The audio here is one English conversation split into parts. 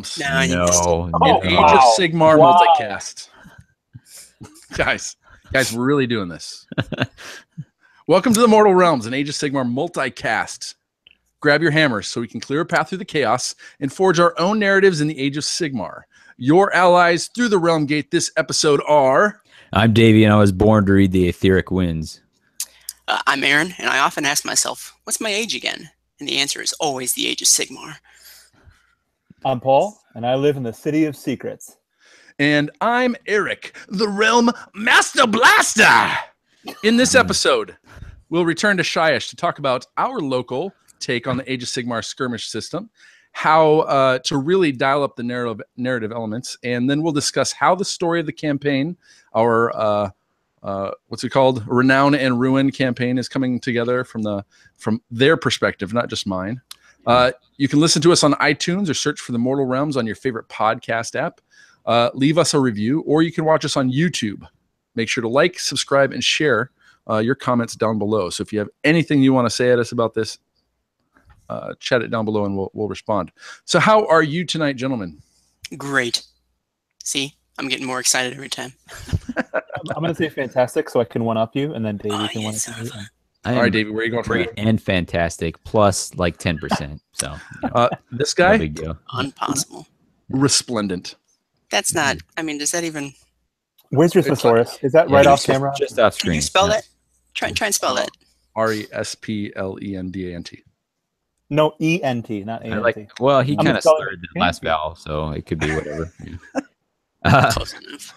Realms. No. An Age of Sigmar multicast. Guys, we're really doing this. Welcome to the Mortal Realms, an Age of Sigmar multicast. Grab your hammers so we can clear a path through the chaos and forge our own narratives in the Age of Sigmar. Your allies through the Realm Gate this episode are... I'm Davy, and I was born to read the Etheric Winds. I'm Aaron, and I often ask myself, what's my age again? And the answer is always the Age of Sigmar. I'm Paul, and I live in the City of Secrets. And I'm Eric, the Realm Master Blaster. In this episode, we'll return to Shyish to talk about our local take on the Age of Sigmar skirmish system, how to really dial up the narrative elements, and then we'll discuss how the story of the campaign, our what's it called, Renown and Ruin campaign, is coming together from their perspective, not just mine. You can listen to us on iTunes or search for the Mortal Realms on your favorite podcast app. Leave us a review, or you can watch us on YouTube. Make sure to like, subscribe, and share your comments down below. So if you have anything you want to say at us about this, chat it down below and we'll respond. So how are you tonight, gentlemen? Great. See, I'm getting more excited every time. I'm going to say fantastic so I can one-up you, and then Davey can one-up you. All right, Davey, where are you going for great and fantastic, plus like 10%. So this guy? No big deal. Impossible. Resplendent. That's not, I mean, does that even... Where's your thesaurus? Is that right off camera? Just off screen. Can you spell that? Try and spell that. Resplendent. No, E-N-T, not A-N-T. Well, he kind of slurred the last vowel, so it could be whatever. Close enough.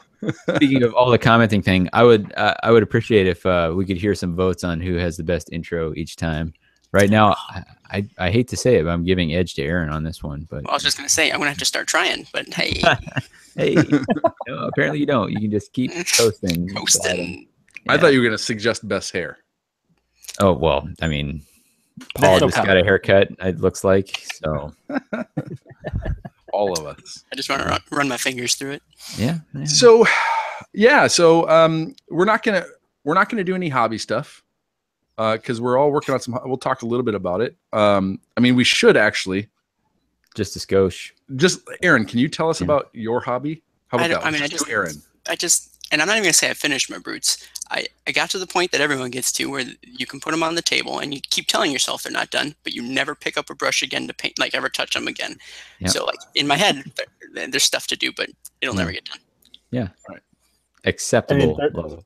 Speaking of all the commenting thing, I would appreciate if we could hear some votes on who has the best intro each time. Right now, I hate to say it, but I'm giving edge to Aaron on this one. But well, I was just going to say, I'm going to have to start trying, but hey. Hey, no, apparently you don't. You can just keep coasting. Yeah. I thought you were going to suggest best hair. Oh, well, I mean, Paul just got a haircut, it looks like, so. All of us. I just want to run my fingers through it. Yeah. So we're not gonna do any hobby stuff because we're all working on some. We'll talk a little bit about it. I mean, we should actually. Just a skosh. Just Aaron, can you tell us about your hobby? How about that? I mean, Aaron. And I'm not even gonna say I finished my brutes. I got to the point that everyone gets to where you can put them on the table and you keep telling yourself they're not done, but you never pick up a brush again to paint, like ever touch them again. Yep. So like in my head, there's stuff to do, but it'll never get done. Yeah. Right. Acceptable. I mean,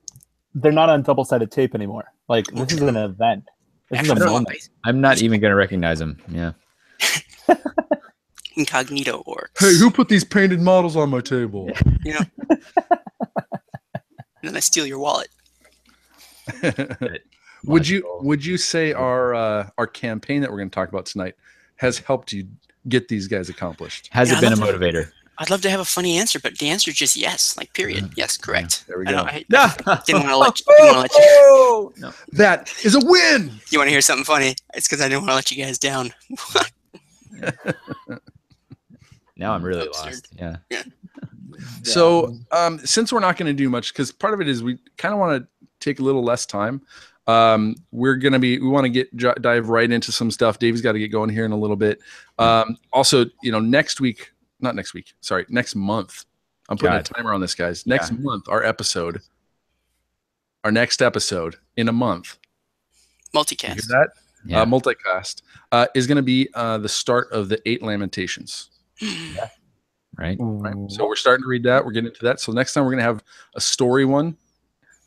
they're not on double-sided tape anymore. Like this is an event. I'm not even going to recognize them. Yeah. Incognito orcs. Hey, who put these painted models on my table? You know. And then I steal your wallet. Would you say our campaign that we're going to talk about tonight has helped you get these guys accomplished? Has it been a motivator? I'd love to have a funny answer, but the answer is just yes, like period. Yes, correct. There we go. I didn't want to let you. No. That is a win. You want to hear something funny? It's because I didn't want to let you guys down. Now I'm really lost. Yeah. So since we're not going to do much, because part of it is we kind of want to take a little less time. We want to dive right into some stuff. Davy's got to get going here in a little bit. Also, next month, I'm putting a timer on this, guys. Next month, our next episode in a month. Multicast. You hear that? Yeah. Multicast is going to be the start of the 8 Lamentations. Yeah. Right. So we're starting to read that. We're getting into that. So next time we're going to have a story one,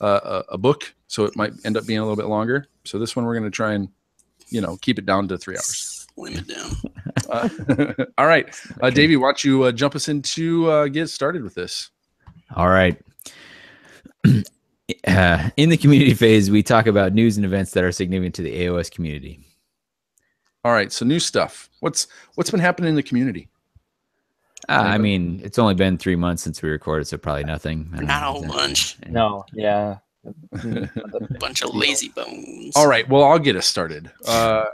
a book. So it might end up being a little bit longer. So this one we're going to try and, keep it down to 3 hours. Slim it down. All right. Davey, why don't you jump us into get started with this? All right. In the community phase, we talk about news and events that are significant to the AOS community. All right. So new stuff. What's been happening in the community? I mean, it's only been 3 months since we recorded, so probably nothing. Not a whole bunch. No, yeah. A bunch of lazy bones. All right, well, I'll get us started. So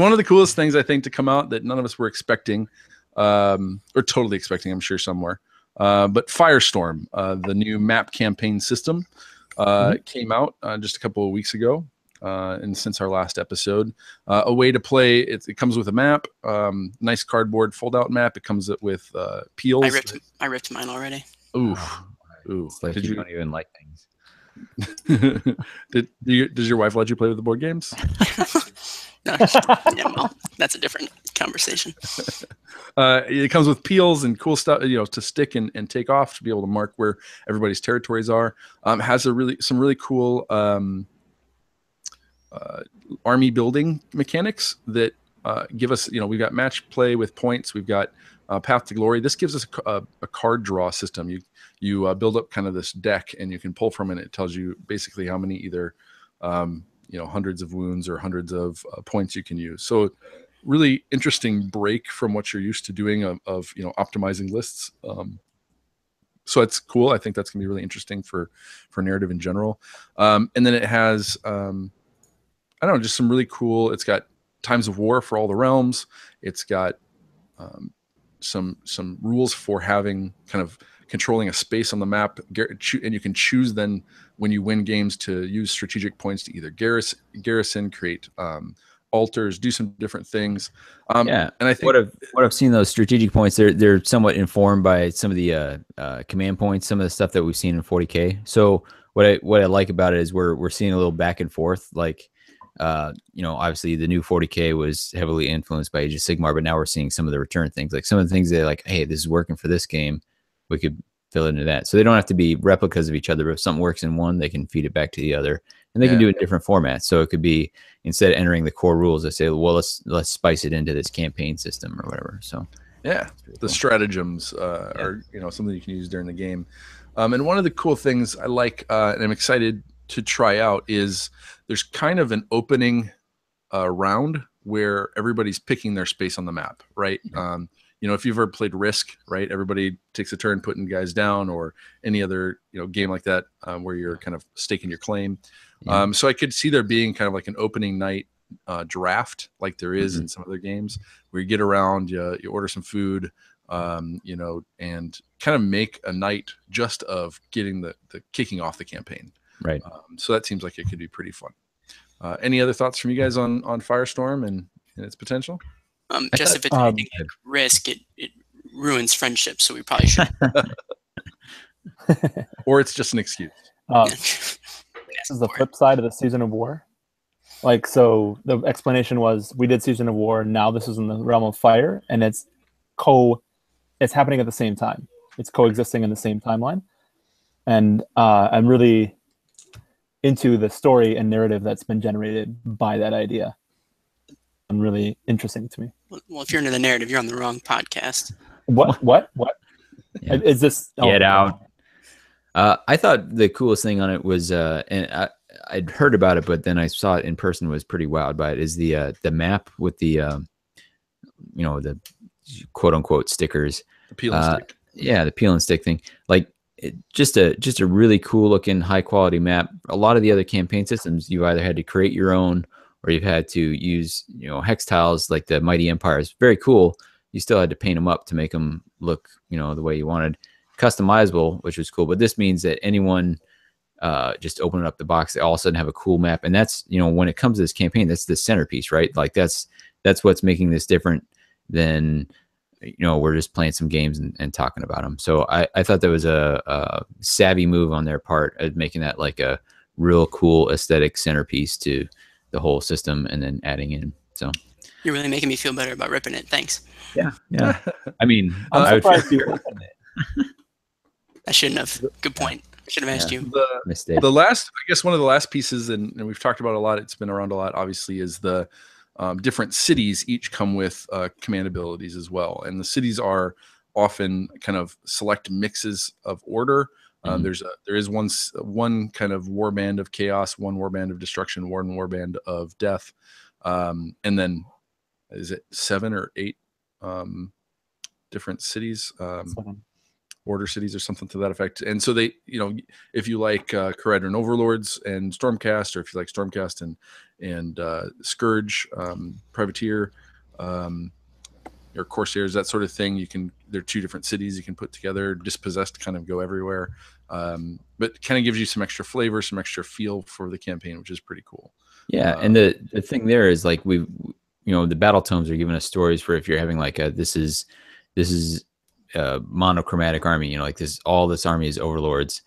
one of the coolest things I think to come out that none of us were expecting, or totally expecting, I'm sure some were, but Firestorm, the new map campaign system, came out just a couple of weeks ago. and since our last episode. A way to play, it comes with a map, nice cardboard fold-out map. It comes with peels. I ripped mine already. Ooh. It's like you don't even like things. Does your wife let you play with the board games? No, well, that's a different conversation. It comes with peels and cool stuff, to stick and take off to be able to mark where everybody's territories are. Has some really cool army building mechanics that give us, we've got match play with points. We've got Path to Glory. This gives us a card draw system. You build up kind of this deck, and you can pull from it. It tells you basically how many either hundreds of wounds or hundreds of points you can use. So really interesting break from what you're used to doing of optimizing lists. So it's cool. I think that's gonna be really interesting for narrative in general. And then it has just some really cool. It's got times of war for all the realms. It's got some rules for having kind of controlling a space on the map, and you can choose then when you win games to use strategic points to either garrison, create altars, do some different things. And I think what I've seen, those strategic points, they're somewhat informed by some of the command points, some of the stuff that we've seen in 40K. So what I like about it is we're seeing a little back and forth. Like obviously the new 40K was heavily influenced by Age of Sigmar, but now we're seeing some of the return things, like some of the things they're like, hey, this is working for this game, we could fill into that. So they don't have to be replicas of each other, but if something works in one, they can feed it back to the other, and they can do it in different formats. So it could be, instead of entering the core rules, they say, well, let's spice it into this campaign system or whatever. So the cool. Stratagems are something you can use during the game. And one of the cool things I like, and I'm excited to try out, is there's kind of an opening round where everybody's picking their space on the map, right? If you've ever played Risk, right, everybody takes a turn putting guys down, or any other game like that where you're kind of staking your claim. So I could see there being kind of like an opening night draft, like there is in some other games, where you get around, you order some food, and kind of make a night just of getting the kicking off the campaign. Right. So that seems like it could be pretty fun. Any other thoughts from you guys on Firestorm and its potential? Just if it's anything like Risk, it ruins friendships, so we probably should. Or it's just an excuse. This is the flip side of the Season of War. Like, so the explanation was, we did Season of War, now this is in the realm of Fire, and it's happening at the same time. It's coexisting in the same timeline. And I'm really into the story and narrative that's been generated by that idea. And really interesting to me. Well, if you're into the narrative, you're on the wrong podcast. What? Yeah. Is this? Get out. I thought the coolest thing on it was, and I'd heard about it, but then I saw it in person, was pretty wowed by it, is the map with the, the quote unquote stickers. The peel and stick. Yeah, the peel and stick thing. Like, just a really cool looking, high quality map. A lot of the other campaign systems, you either had to create your own, or you've had to use, hex tiles, like the Mighty Empires. Very cool. You still had to paint them up to make them look, the way you wanted. Customizable, which was cool. But this means that anyone just opening up the box, they all of a sudden have a cool map. And that's, when it comes to this campaign, that's the centerpiece, right? Like that's what's making this different than, we're just playing some games and talking about them. So I thought that was a savvy move on their part of making that like a real cool aesthetic centerpiece to the whole system, and then adding in. So you're really making me feel better about ripping it. Thanks. Yeah. I mean, I'm surprised you ripping it. I shouldn't have. Good point. I should have asked you. The last, I guess, one of the last pieces, and we've talked about a lot, it's been around a lot, obviously, is the different cities each come with command abilities as well. And the cities are often kind of select mixes of order. There is one kind of warband of chaos, one warband of destruction, one warband of death, and then is it 7 or 8 different cities, order cities or something to that effect. And so they, if you like Kharadron Overlords and Stormcast, or if you like Stormcast and Scourge, Privateer, or Corsairs, that sort of thing. They're 2 different cities you can put together. Dispossessed kind of go everywhere, but kind of gives you some extra flavor, some extra feel for the campaign, which is pretty cool. Yeah, and the thing there is like the battle tomes are giving us stories for if you're having like this is a monochromatic army, like this army is overlords.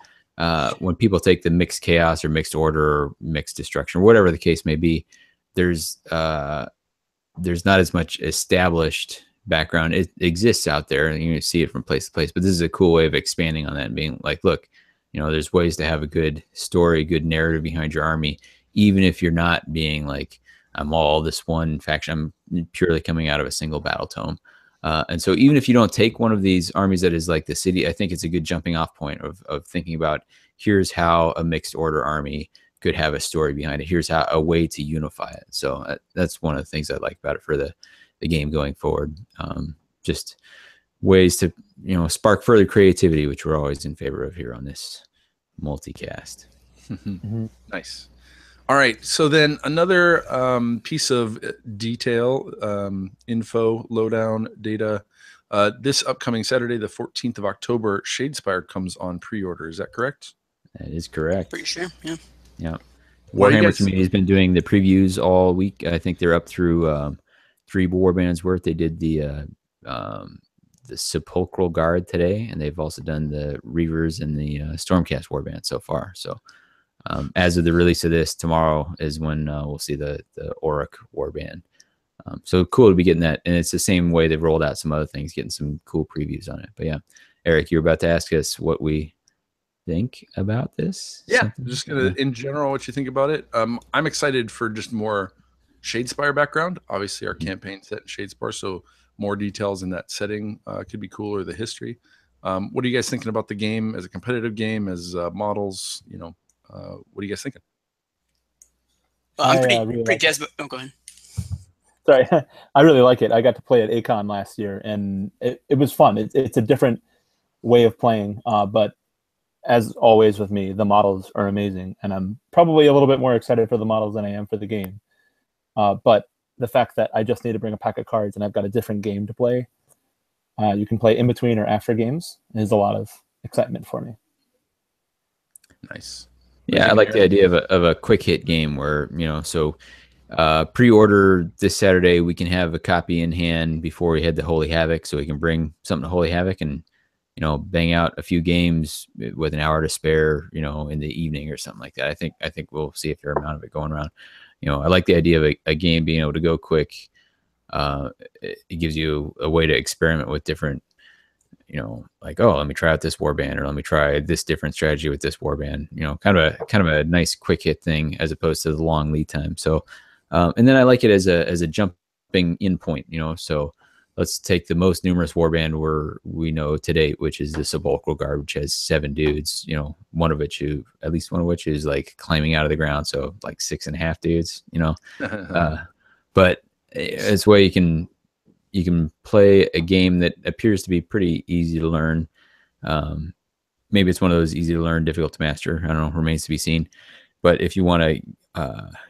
When people take the mixed chaos or mixed order or mixed destruction, whatever the case may be, there's not as much established background. It exists out there, and you see it from place to place. But this is a cool way of expanding on that and being like, look, there's ways to have a good story, good narrative behind your army, even if you're not being like, I'm all this one faction. I'm purely coming out of a single battle tome. And so even if you don't take one of these armies that is like the city, I think it's a good jumping off point of thinking about, here's how a mixed order army could have a story behind it. Here's how a way to unify it. So that's one of the things I like about it for the game going forward. Just ways to, spark further creativity, which we're always in favor of here on this multicast. Nice. All right. So then another piece of detail, info, lowdown, data. This upcoming Saturday, the 14th of October, Shadespire comes on pre-order. Is that correct? That is correct. Pretty sure, yeah. Yeah. Warhammer community has been doing the previews all week. I think they're up through 3 warbands worth. They did the Sepulchral Guard today, and they've also done the Reavers and the Stormcast warband so far. So as of the release of this, tomorrow is when we'll see the Auric warband. So cool to be getting that. And it's the same way they've rolled out some other things, getting some cool previews on it. But yeah, Eric, you're about to ask us what we think about this. Yeah, Something? just gonna in general what you think about it. I'm excited for just more Shadespire background. Obviously, our campaign set in Shadespire, so more details in that setting could be cool, or the history. What are you guys thinking about the game as a competitive game, as models? What are you guys thinking? Well, I'm pretty like jazzed. Oh, go ahead. Sorry, I really like it. I got to play at ACON last year, and it was fun. It's a different way of playing, but as always with me, the models are amazing, and I'm probably a little bit more excited for the models than I am for the game. But the fact that I just need to bring a pack of cards and I've got a different game to play, you can play in between or after games, is a lot of excitement for me. Nice. Yeah, I like the idea of a quick hit game where, so pre-order this Saturday, we can have a copy in hand before we head to Holy Havoc, so we can bring something to Holy Havoc and, bang out a few games with an hour to spare, in the evening or something like that. I think we'll see a fair amount of it going around. I like the idea of a game being able to go quick. It gives you a way to experiment with different, like, oh, let me try out this warband, or let me try this different strategy with this warband. Kind of a nice quick hit thing as opposed to the long lead time. So, and then I like it as a jumping in point. So let's take the most numerous warband we know to date, which is the Sepulchral Guard, which has 7 dudes. At least one of which is like climbing out of the ground, so like 6.5 dudes. But it's a way you can play a game that appears to be pretty easy to learn. Maybe it's one of those easy to learn, difficult to master. I don't know, remains to be seen. But if you want to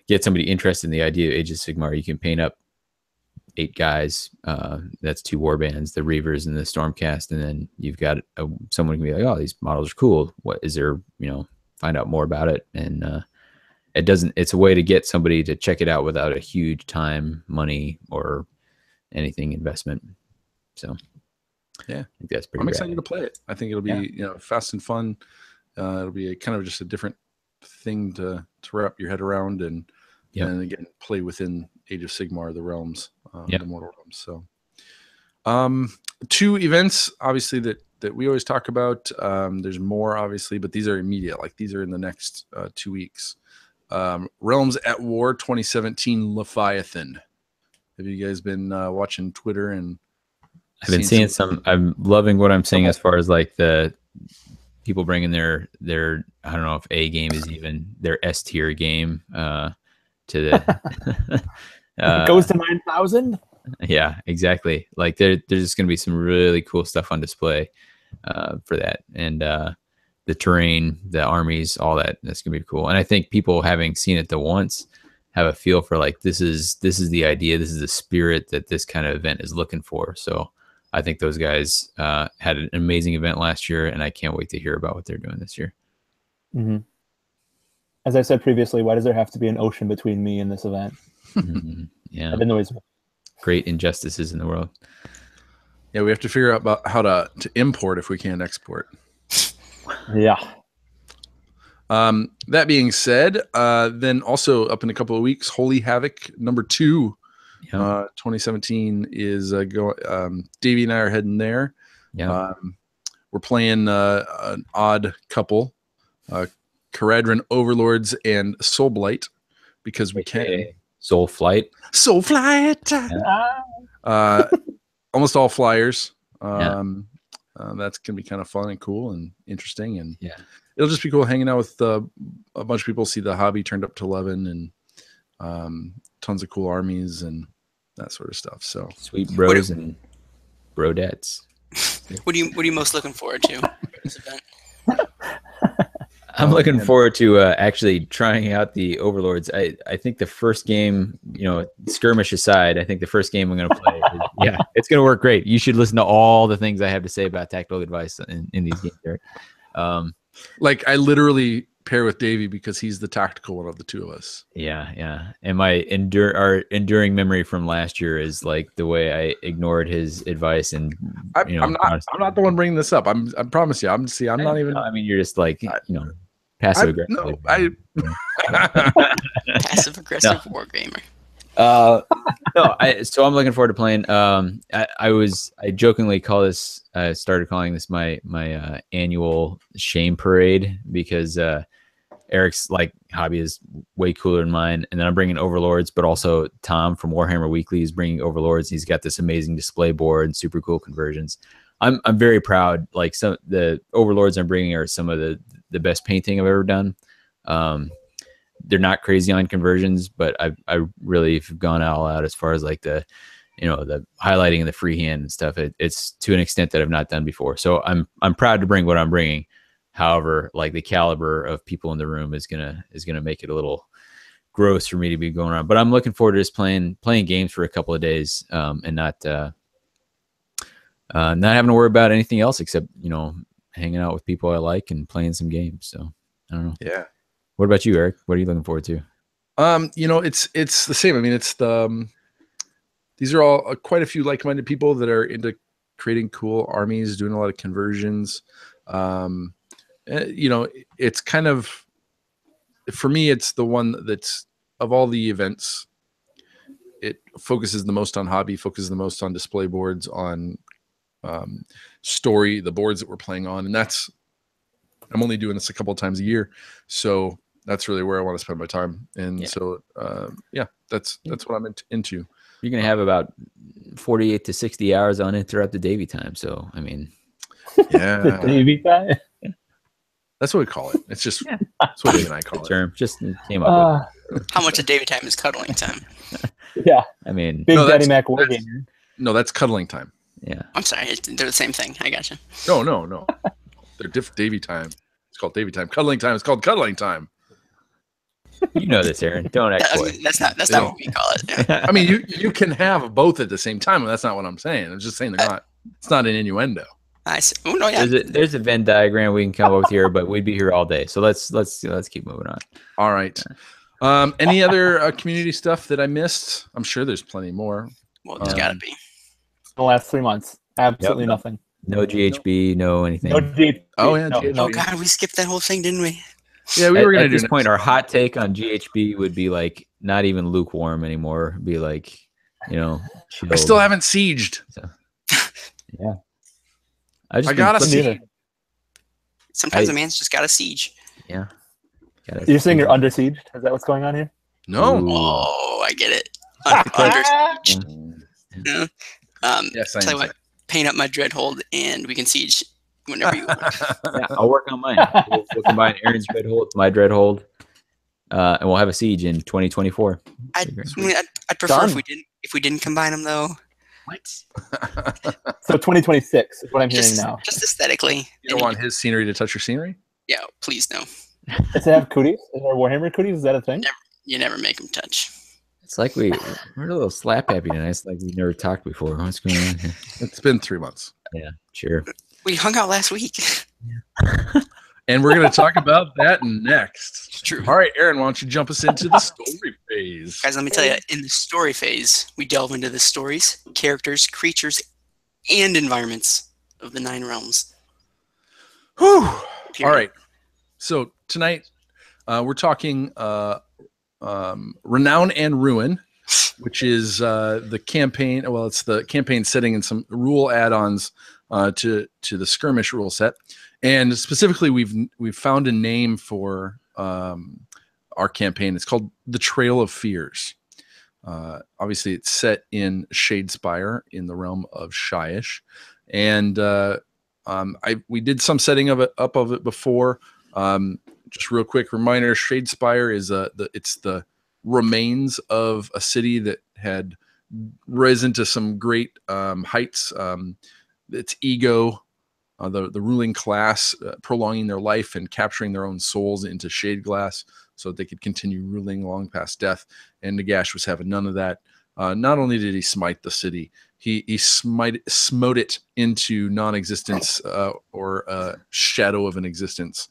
get somebody interested in the idea of Age of Sigmar, you can paint up 8 guys. That's 2 warbands, the Reavers and the Stormcast, and then you've got someone can be like, oh, these models are cool. What is there? Find out more about it, and it's a way to get somebody to check it out without a huge time, money, or anything investment. So yeah, I think that's pretty. I'm rad. excited to play it. I think it'll be fast and fun. It'll be kind of just a different thing to wrap your head around, and again play within Age of Sigmar, the realms, the mortal realms. So 2 events obviously that we always talk about. There's more obviously, but these are immediate, like these are in the next 2 weeks. Realms at War 2017 Leviathan. Have you guys been watching Twitter? And I've been seeing some. I'm loving what I'm seeing as far as like the people bringing their I don't know if A game is even their S tier game to the it goes to 9,000. Yeah, exactly. Like there's just going to be some really cool stuff on display for that, and the terrain, the armies, all that. That's going to be cool. And I think people having seen it the once have a feel for like this is the idea, this is the spirit that this kind of event is looking for. So I think those guys had an amazing event last year, and I can't wait to hear about what they're doing this year. Mm-hmm. As I said previously, why does there have to be an ocean between me and this event? Yeah, I've been always great injustices in the world. Yeah, we have to figure out about how to import if we can't export. Yeah. That being said, then also up in a couple of weeks, Holy Havoc #2, 2017 is Davy and I are heading there. Yeah, we're playing an odd couple, Caradron Overlords and Soul Blight, because we can. Soul Flight. Soul Flight. Yeah. Almost all flyers. That's gonna be kind of fun and cool and interesting, and it'll just be cool hanging out with a bunch of people. See the hobby turned up to 11, and tons of cool armies and that sort of stuff. So sweet bros and brodettes. What are you most looking forward to for this event? I'm looking forward to actually trying out the Overlords. I think the first game, skirmish aside, I think the first game I'm going to play, it's going to work great. You should listen to all the things I have to say about tactical advice in these games, Eric. Like I literally pair with Davy because he's the tactical one of the two of us. Yeah. And my enduring memory from last year is like the way I ignored his advice, and I'm not the one bringing this up. I promise you. I'm not even. I mean, you're just like passive aggressive. No, passive aggressive wargamer. So I'm looking forward to playing. I jokingly call this. I started calling this my annual shame parade because Eric's like hobby is way cooler than mine, and then I'm bringing Overlords, but also Tom from Warhammer Weekly is bringing Overlords. He's got this amazing display board and super cool conversions. I'm very proud. Like some the Overlords I'm bringing are some of the best painting I've ever done. They're not crazy on conversions, but I really have gone all out as far as like the highlighting and the freehand and stuff. It's to an extent that I've not done before. So I'm proud to bring what I'm bringing. However, like the caliber of people in the room is gonna make it a little gross for me to be going around. But I'm looking forward to just playing games for a couple of days, and not having to worry about anything else except hanging out with people I like and playing some games. So I don't know. Yeah. What about you, Eric? What are you looking forward to? It's the same. I mean, it's these are all quite a few like-minded people that are into creating cool armies, doing a lot of conversions. It's kind of, for me, it's the one that's of all the events, it focuses the most on hobby, focuses the most on display boards, on story, the boards that we're playing on. And I'm only doing this a couple of times a year. So that's really where I want to spend my time. And so, that's what I'm into. You're going to have about 48 to 60 hours uninterrupted Davy time. So, I mean, yeah. Davy time? That's what we call it. It's just that's what Dave and I call it. Term just came up with. How much of Davy time is cuddling time? Yeah. I mean, Big Daddy Mac wargamer. No, that's cuddling time. Yeah. I'm sorry. They're the same thing. I gotcha. No. They're different. Davy time. It's called Davy time. Cuddling time is called cuddling time. You know this, Aaron. Don't act boy. That's not what we call it. Yeah. I mean, you can have both at the same time. That's not what I'm saying. I'm just saying they're not. It's not an innuendo. I see. Oh no, yeah. There's a Venn diagram we can come up with here, but we'd be here all day. So let's keep moving on. All right. Any other community stuff that I missed? I'm sure there's plenty more. Well, there's got to be. The last 3 months, absolutely nothing. No GHB, no anything. No GHB. Oh yeah. No, GHB. Oh god, we skipped that whole thing, didn't we? Yeah, we were gonna at do this point. Our hot take on GHB would be like not even lukewarm anymore. It'd be like, chilled. I still haven't sieged. So, yeah. I gotta siege. Sometimes a man's just got a siege. Yeah. You're saying you're under siege? Is that what's going on here? No. Ooh. Oh, I get it. Under siege. Yeah. Yes, tell you what, paint up my dreadhold and we can siege whenever you want. Yeah, I'll work on mine. We'll combine Aaron's dreadhold with my dreadhold, and we'll have a siege in 2024. I'd prefer if we didn't combine them though. What? So 2026 is what I'm hearing now. Just aesthetically. You don't want his scenery to touch your scenery? Yeah, please no. Does it have cooties? Is there Warhammer cooties? Is that a thing? You never make them touch. It's like we're a little slap happy tonight. It's like we never talked before. What's going on here? It's been 3 months. Yeah, sure. We hung out last week. And we're going to talk about that next. It's true. All right, Aaron, why don't you jump us into the story phase? Guys, let me tell you, in the story phase, we delve into the stories, characters, creatures, and environments of the 9 realms. Whew. Period. All right. So tonight we're talking Renown and Ruin, which is the campaign. Well, it's the campaign setting and some rule add-ons to the skirmish rule set. And specifically, we've found a name for our campaign. It's called The Trail of Fears. Obviously, it's set in Shadespire in the realm of Shyish, and we did some setting of it before. Just real quick reminder: Shadespire is it's the remains of a city that had risen to some great heights. Its ego. The ruling class prolonging their life and capturing their own souls into shade glass so that they could continue ruling long past death. And Nagash was having none of that. Not only did he smite the city, he smote it into non-existence or shadow of an existence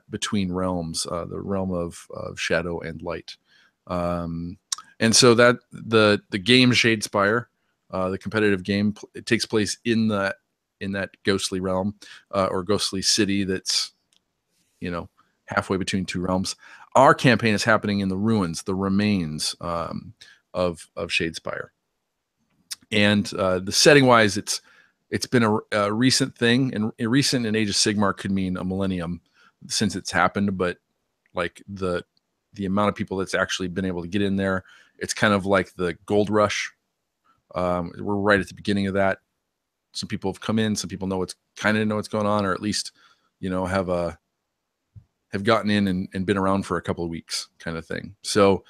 between realms, the realm of shadow and light. And so that the game Shadespire, the competitive game, it takes place in that ghostly realm or ghostly city that's, halfway between 2 realms. Our campaign is happening in the ruins, the remains of Shadespire. And the setting wise, it's been a recent thing, and recent in Age of Sigmar could mean a millennium since it's happened, but like the amount of people that's actually been able to get in there, it's kind of like the gold rush. We're right at the beginning of that. Some people have come in, some people know what's going on, or at least, have gotten in and been around for a couple of weeks kind of thing. So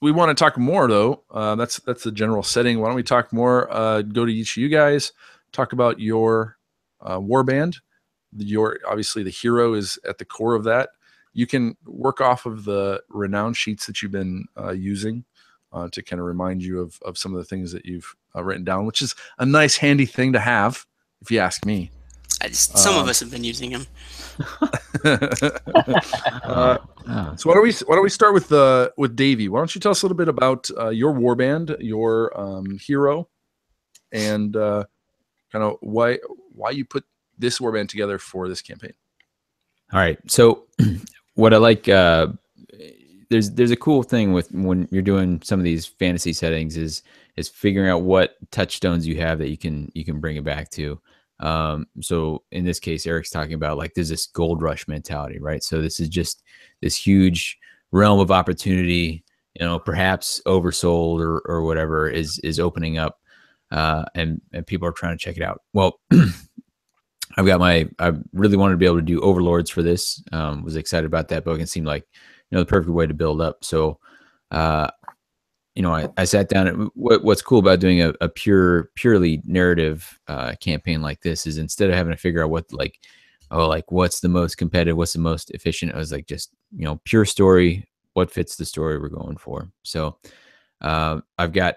we want to talk more though. That's the general setting. Why don't we talk more? Go to each of you guys, talk about your warband. Obviously the hero is at the core of that. You can work off of the Renown sheets that you've been using to kind of remind you of some of the things that you've written down, which is a nice handy thing to have, if you ask me. Some of us have been using them. So why don't we start with Davy? Why don't you tell us a little bit about your warband, your hero, and kind of why you put this warband together for this campaign? All right. So what I like, there's a cool thing with when you're doing some of these fantasy settings is figuring out what touchstones you have that you can bring it back to. So in this case, Eric's talking about like there's this gold rush mentality, right? So this is just this huge realm of opportunity, perhaps oversold or whatever is opening up, and people are trying to check it out. Well, I really wanted to be able to do overlords for this. Was excited about that book and seemed like the perfect way to build up. So I sat down. And what's cool about doing a purely narrative campaign like this is instead of having to figure out what's the most competitive, what's the most efficient, I was like, just pure story. What fits the story we're going for? So I've got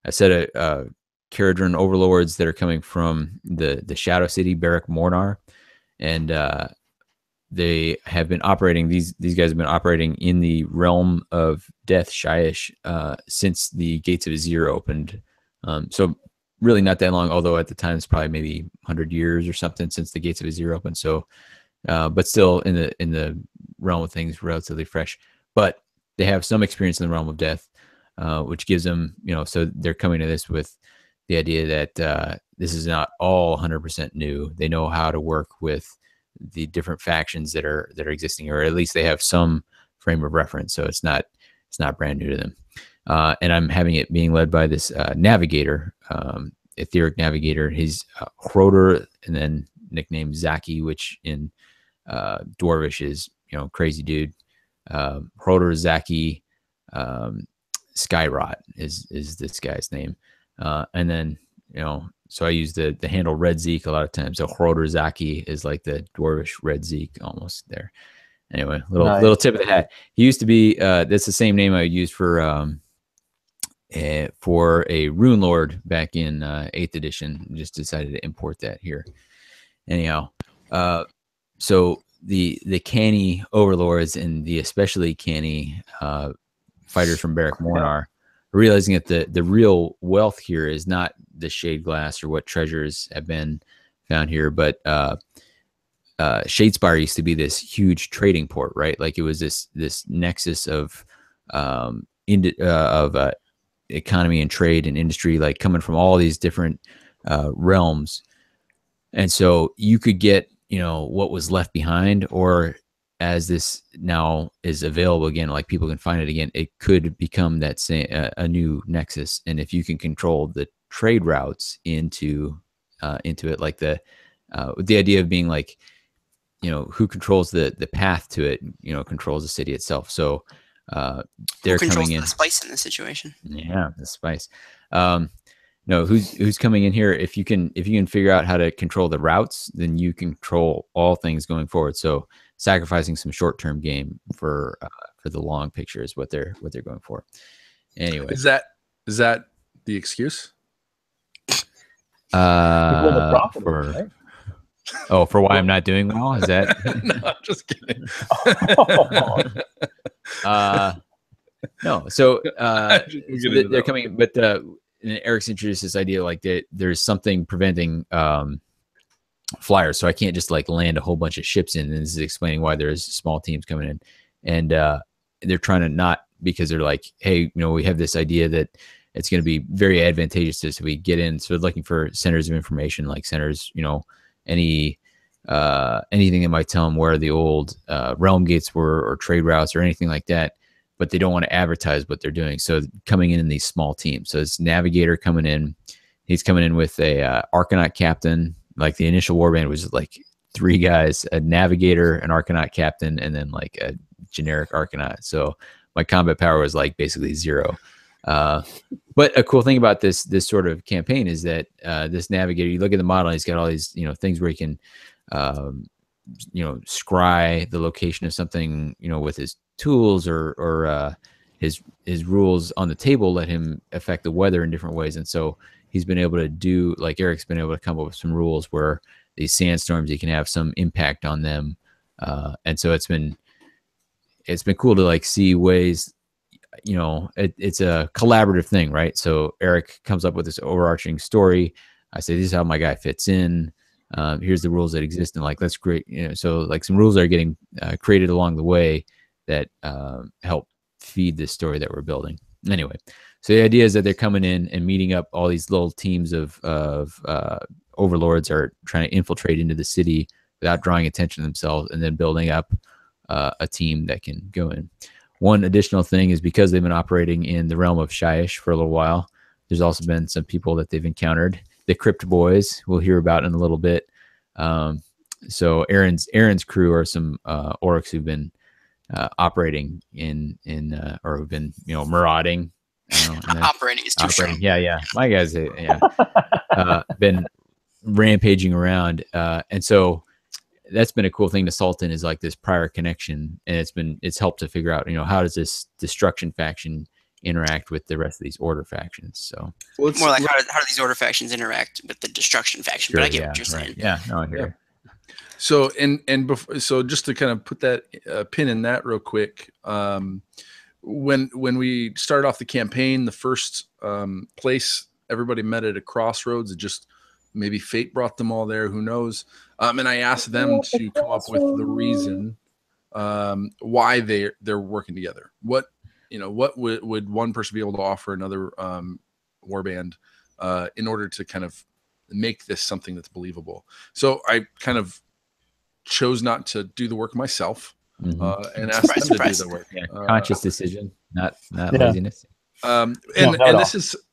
a set of Caradron overlords that are coming from the Shadow City, Barrack Mornar, and they have been operating. These guys have been operating in the realm of Death, Shyish, since the Gates of Azir opened. So really not that long, although at the time it's probably maybe 100 years or something since the Gates of Azir opened. So, but still in the realm of things, relatively fresh. But they have some experience in the realm of Death, which gives them, so they're coming to this with the idea that this is not all 100% new. They know how to work with the different factions that are existing, or at least they have some frame of reference. So it's not brand new to them. And I'm having it being led by this navigator, etheric navigator. He's Hroder, and then nicknamed Zaki, which in Dwarvish is crazy dude. Hroder, Zaki, Skyrot is this guy's name. And then, so I use the handle Red Zeke a lot of times. So Hroder Zaki is like the Dwarvish Red Zeke almost there. Anyway, little tip of the hat. He used to be that's the same name I used for a Rune Lord back in 8th edition. Just decided to import that here. Anyhow, so the canny overlords and the especially canny fighters from Barrack Mornar, realizing that the real wealth here is not the shade glass or what treasures have been found here, but Shadespire used to be this huge trading port, right? Like it was this nexus of economy and trade and industry, like coming from all these different realms. And so you could get, what was left behind, or as this now is available again, like people can find it again, it could become that same a new nexus. And if you can control the trade routes into it, like the idea of being like, who controls the path to it, controls the city itself. So they're coming in. The spice in this situation. Yeah, the spice. No, who's coming in here? If you can figure out how to control the routes, then you control all things going forward. So sacrificing some short-term game for the long picture is what they're going for. Anyway, is that the excuse? For why I'm not doing well? Is that? No, I'm just kidding. No. So they're coming, but Eric's introduced this idea like there's something preventing flyers, so I can't just like land a whole bunch of ships in. And this is explaining why there's small teams coming in, and they're trying to not, because they're like, hey, we have this idea that it's going to be very advantageous to us if we get in. So they're looking for centers of information, like centers, anything that might tell them where the old realm gates were or trade routes or anything like that, but they don't want to advertise what they're doing. So coming in these small teams. So it's Navigator coming in. He's coming in with a Arcanaut captain. Like the initial warband was like 3 guys, a Navigator, an Arcanaut captain, and then like a generic Arcanaut. So my combat power was like basically 0. But a cool thing about this sort of campaign is that this Navigator, you look at the model, he's got all these things where he can scry the location of something with his tools, or his rules on the table let him affect the weather in different ways. And so he's been able to do, like Eric's been able to come up with some rules where these sandstorms, you can have some impact on them. And so it's been cool to like see ways, it's a collaborative thing, right? So Eric comes up with this overarching story. I say, this is how my guy fits in. Here's the rules that exist, and like, that's great. So like some rules are getting created along the way that help feed this story that we're building. Anyway, so the idea is that they're coming in and meeting up. All these little teams of overlords are trying to infiltrate into the city without drawing attention to themselves, and then building up a team that can go in. One additional thing is, because they've been operating in the realm of Shyish for a little while, there's also been some people that they've encountered. The Crypt Boys, we'll hear about in a little bit. So Aaron's crew are some orcs who've been operating in or who've been marauding. Operating is too strong. Yeah. My guys, been rampaging around, and so that's been a cool thing to salt in, is like this prior connection, and it's helped to figure out how does this destruction faction interact with the rest of these order factions. So more like how do these order factions interact with the destruction faction? Sure, but I get what you're saying. Yeah, no, I hear. Yeah. So so just to kind of put that pin in that real quick, when we started off the campaign, the first place everybody met at a crossroads. It just, maybe fate brought them all there, who knows? And I asked them to come up with the reason why they're working together. What would one person be able to offer another warband in order to kind of make this something that's believable? So I kind of chose not to do the work myself, and asked them to do the work. Yeah, conscious decision, not laziness.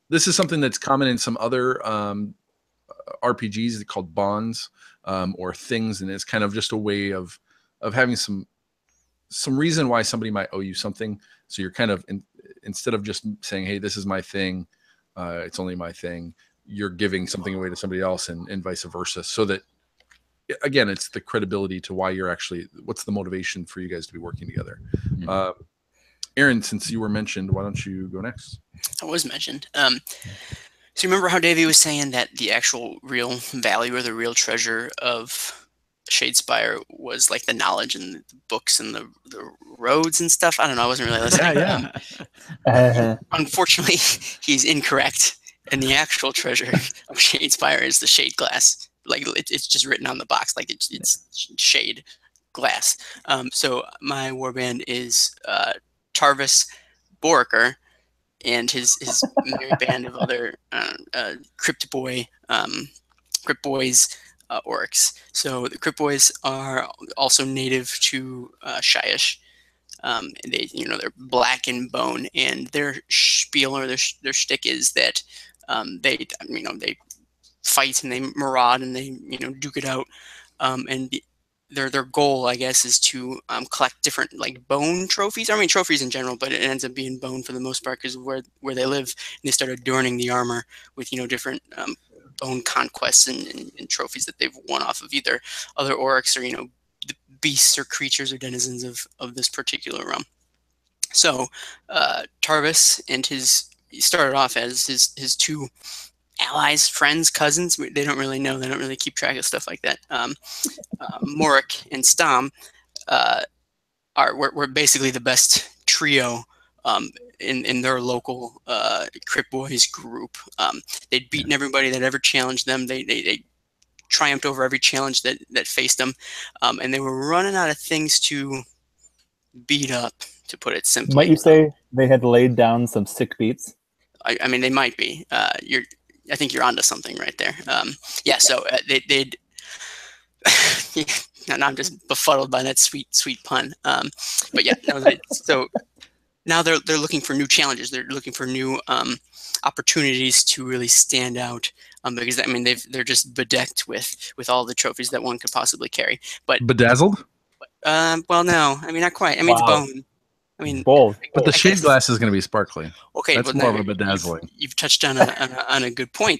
This is something that's common in some other RPGs called bonds or things, and it's kind of just a way of having some reason why somebody might owe you something. So you're kind of instead of just saying, hey, this is my thing, it's only my thing, you're giving something away to somebody else, and vice versa, so that again, it's the credibility to why you're actually, what's the motivation for you guys to be working together. Aaron, since you were mentioned, why don't you go next? I was mentioned. So you remember how Davy was saying that the actual real value or the real treasure of Shadespire was like the knowledge and the books and the roads and stuff? I don't know. I wasn't really listening. Unfortunately, he's incorrect. And the actual treasure of Shadespire is the shade glass. Like it's just written on the box, like it's shade glass. So my warband is Tarvis Boriker and his merry band of other Crypt Boys orcs. So the Crypt Boys are also native to Shyish. They're black in bone, and their spiel or their shtick is that they fight and they maraud and they duke it out, and their goal, I guess, is to collect different like bone trophies. I mean, trophies in general, but it ends up being bone for the most part because where they live, and they start adorning the armor with different bone conquests and trophies that they've won off of either other orcs or the beasts or creatures or denizens of this particular realm. So Tarvis and he started off as his two allies, friends, cousins. They don't really know. They don't really keep track of stuff like that. Morik and Stom were basically the best trio in their local Crypt Boys group. They'd beaten everybody that ever challenged them. They triumphed over every challenge that faced them, and they were running out of things to beat up, to put it simply. Might you say they had laid down some sick beats? I mean, they might be. I think you're onto something right there. So they'd. Now I'm just befuddled by that sweet pun. But yeah, so now they're looking for new challenges. They're looking for new opportunities to really stand out. Because I mean they're just bedecked with all the trophies that one could possibly carry. But bedazzled? Well, no. I mean, not quite. I mean, it's bone. I mean, both. But the shade glass is going to be sparkly. Okay, that's more of a bedazzling. You've touched on a good point.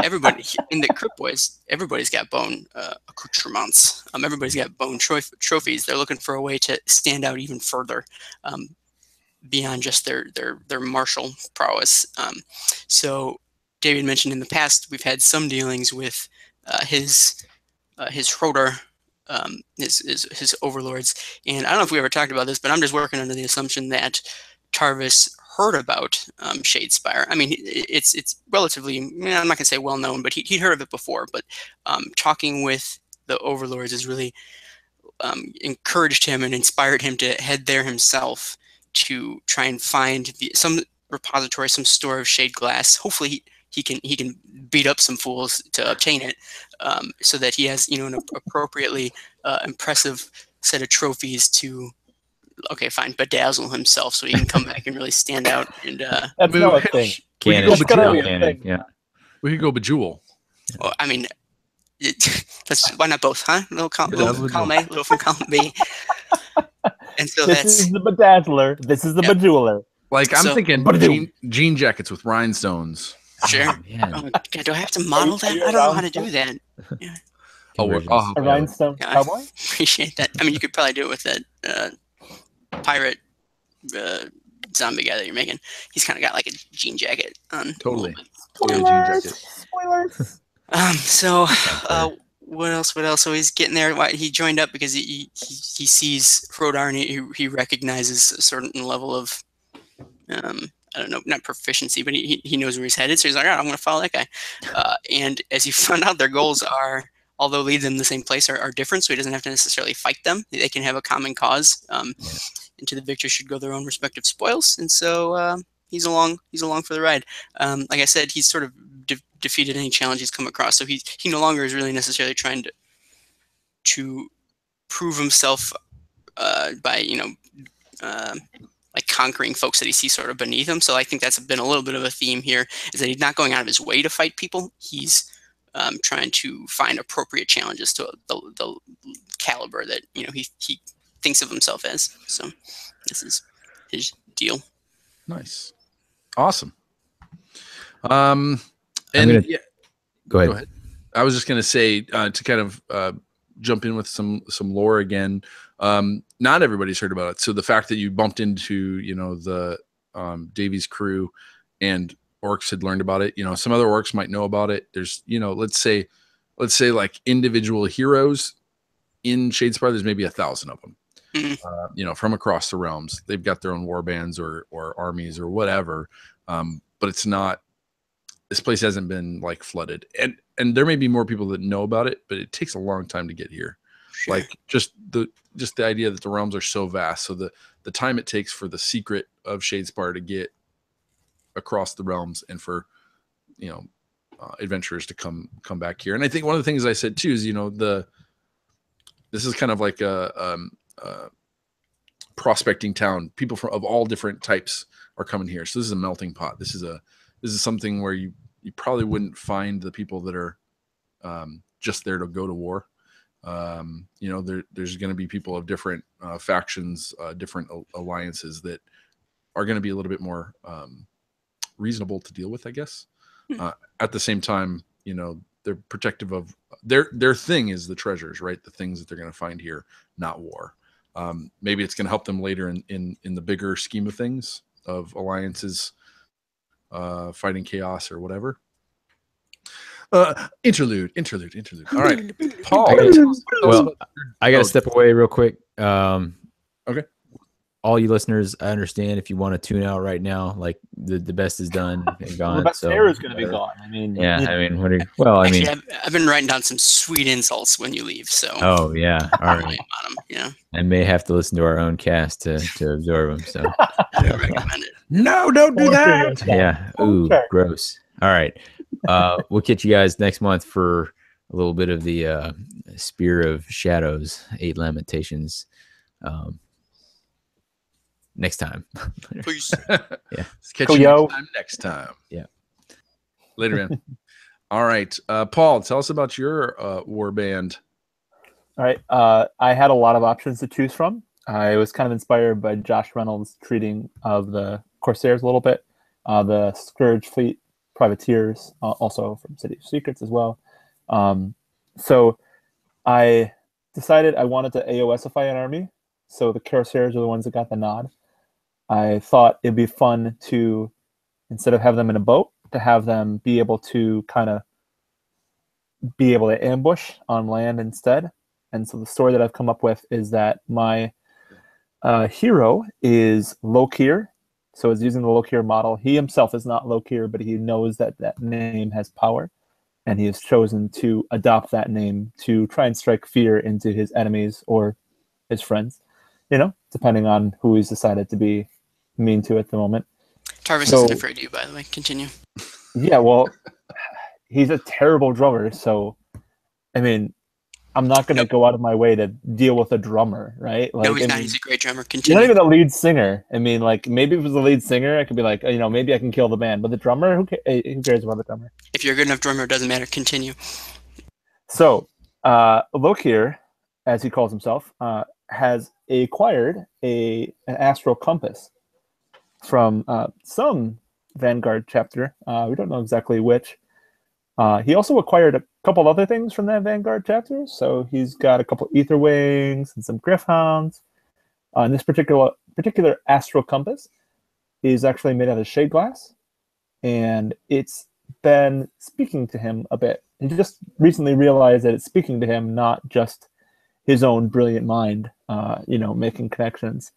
Everybody in the Crypt Boys, everybody's got bone accoutrements. Everybody's got bone trophies. They're looking for a way to stand out even further, beyond just their martial prowess. So, David mentioned in the past we've had some dealings with his Hrodar. His overlords, and I don't know if we ever talked about this, but I'm just working under the assumption that Tarvis heard about Shadespire. I mean, it's relatively, I'm not going to say well known, but he'd heard of it before. But talking with the overlords has really encouraged him and inspired him to head there himself to try and find some repository, some store of shade glass. Hopefully he can beat up some fools to obtain it, so that he has an appropriately impressive set of trophies to bedazzle himself, so he can come back and really stand out. And that's not a thing. Yeah, we could go bejewel. Well, I mean, why not both, huh? Little from column A, little from column B. And so this is the bedazzler. This is the bejeweler. Like I'm thinking jean jackets with rhinestones. Sure. Oh, do I have to model that? I don't know how to do that. Yeah. A rhinestone cowboy? Appreciate that. I mean, you could probably do it with that pirate zombie guy that you're making. He's kind of got like a jean jacket on. Totally. Spoilers. So what else? So he's getting there. He joined up because he sees Hrodar and he recognizes a certain level of I don't know, not proficiency, but he knows where he's headed. So he's like, all right, I'm going to follow that guy. And as you found out, their goals are, although lead them the same place, are different. So he doesn't have to necessarily fight them. They can have a common cause. And to the victor should go their own respective spoils. And so he's along for the ride. Like I said, he's sort of defeated any challenge he's come across. So he no longer is really necessarily trying to prove himself by like conquering folks that he sees sort of beneath him. So I think that's been a little bit of a theme here, is that he's not going out of his way to fight people. He's trying to find appropriate challenges to the caliber that he thinks of himself as. So this is his deal. Nice, awesome. Go ahead. I was just going to say to kind of jump in with some lore again. Not everybody's heard about it. So the fact that you bumped into, the Davy's crew and orcs had learned about it, some other orcs might know about it. There's, let's say like individual heroes in Shadespire, there's maybe 1,000 of them, from across the realms. They've got their own war bands or armies or whatever. But it's not, this place hasn't been like flooded, and there may be more people that know about it, but it takes a long time to get here. Sure. Like just the idea that the realms are so vast. So the time it takes for the secret of Shadespire to get across the realms and for, adventurers to come back here. And I think one of the things I said too is, this is kind of like a prospecting town. People of all different types are coming here. So this is a melting pot. This is something where you probably wouldn't find the people that are just there to go to war. There's going to be people of different factions, different alliances that are going to be a little bit more reasonable to deal with, I guess. At the same time, they're protective of their thing is the treasures, right? The things that they're going to find here, not war. Maybe it's going to help them later in the bigger scheme of things of alliances, fighting chaos or whatever. Interlude. All right, Paul. I got to step away real quick. Okay. All you listeners, I understand if you want to tune out right now, like the best is done and gone. The best era is going to be gone. I mean, Actually, I've been writing down some sweet insults when you leave. So. Oh yeah, all right. I may have to listen to our own cast to absorb them. So. I recommend it. No, don't do that. Yeah. Ooh, gross. All right. We'll catch you guys next month for a little bit of the Spear of Shadows, 8 Lamentations. Next time. Please. Yeah. Catch you next time. Yeah. Later, man. All right. Paul, tell us about your war band. All right. I had a lot of options to choose from. I was kind of inspired by Josh Reynolds' treating of the Corsairs a little bit, the Scourge Fleet Privateers, also from City of Secrets as well. So I decided I wanted to AOSify an army. So the Corsairs are the ones that got the nod. I thought it'd be fun to, instead of have them in a boat, to have them be able to ambush on land instead. And so the story that I've come up with is that my hero is Lokir. So it's using the Lokir model. He himself is not Lokir, but he knows that that name has power. And he has chosen to adopt that name to try and strike fear into his enemies or his friends, depending on who he's decided to be mean to at the moment. Tarvis isn't afraid of you, by the way. Continue. Yeah, well, he's a terrible drummer, so, I mean, I'm not going to go out of my way to deal with a drummer, right? No, he's not. He's a great drummer. Continue. You're not even the lead singer. I mean, like, maybe if it was the lead singer, I could be like, maybe I can kill the band. But the drummer, who cares about the drummer? If you're a good enough drummer, it doesn't matter. Continue. So, Lokir, as he calls himself, has acquired an astral compass from some Vanguard chapter. We don't know exactly which. He also acquired a couple other things from that Vanguard chapter. So he's got a couple ether wings and some Griffhounds. And this particular astral compass is actually made out of shade glass, and it's been speaking to him a bit. He just recently realized that it's speaking to him, not just his own brilliant mind, making connections.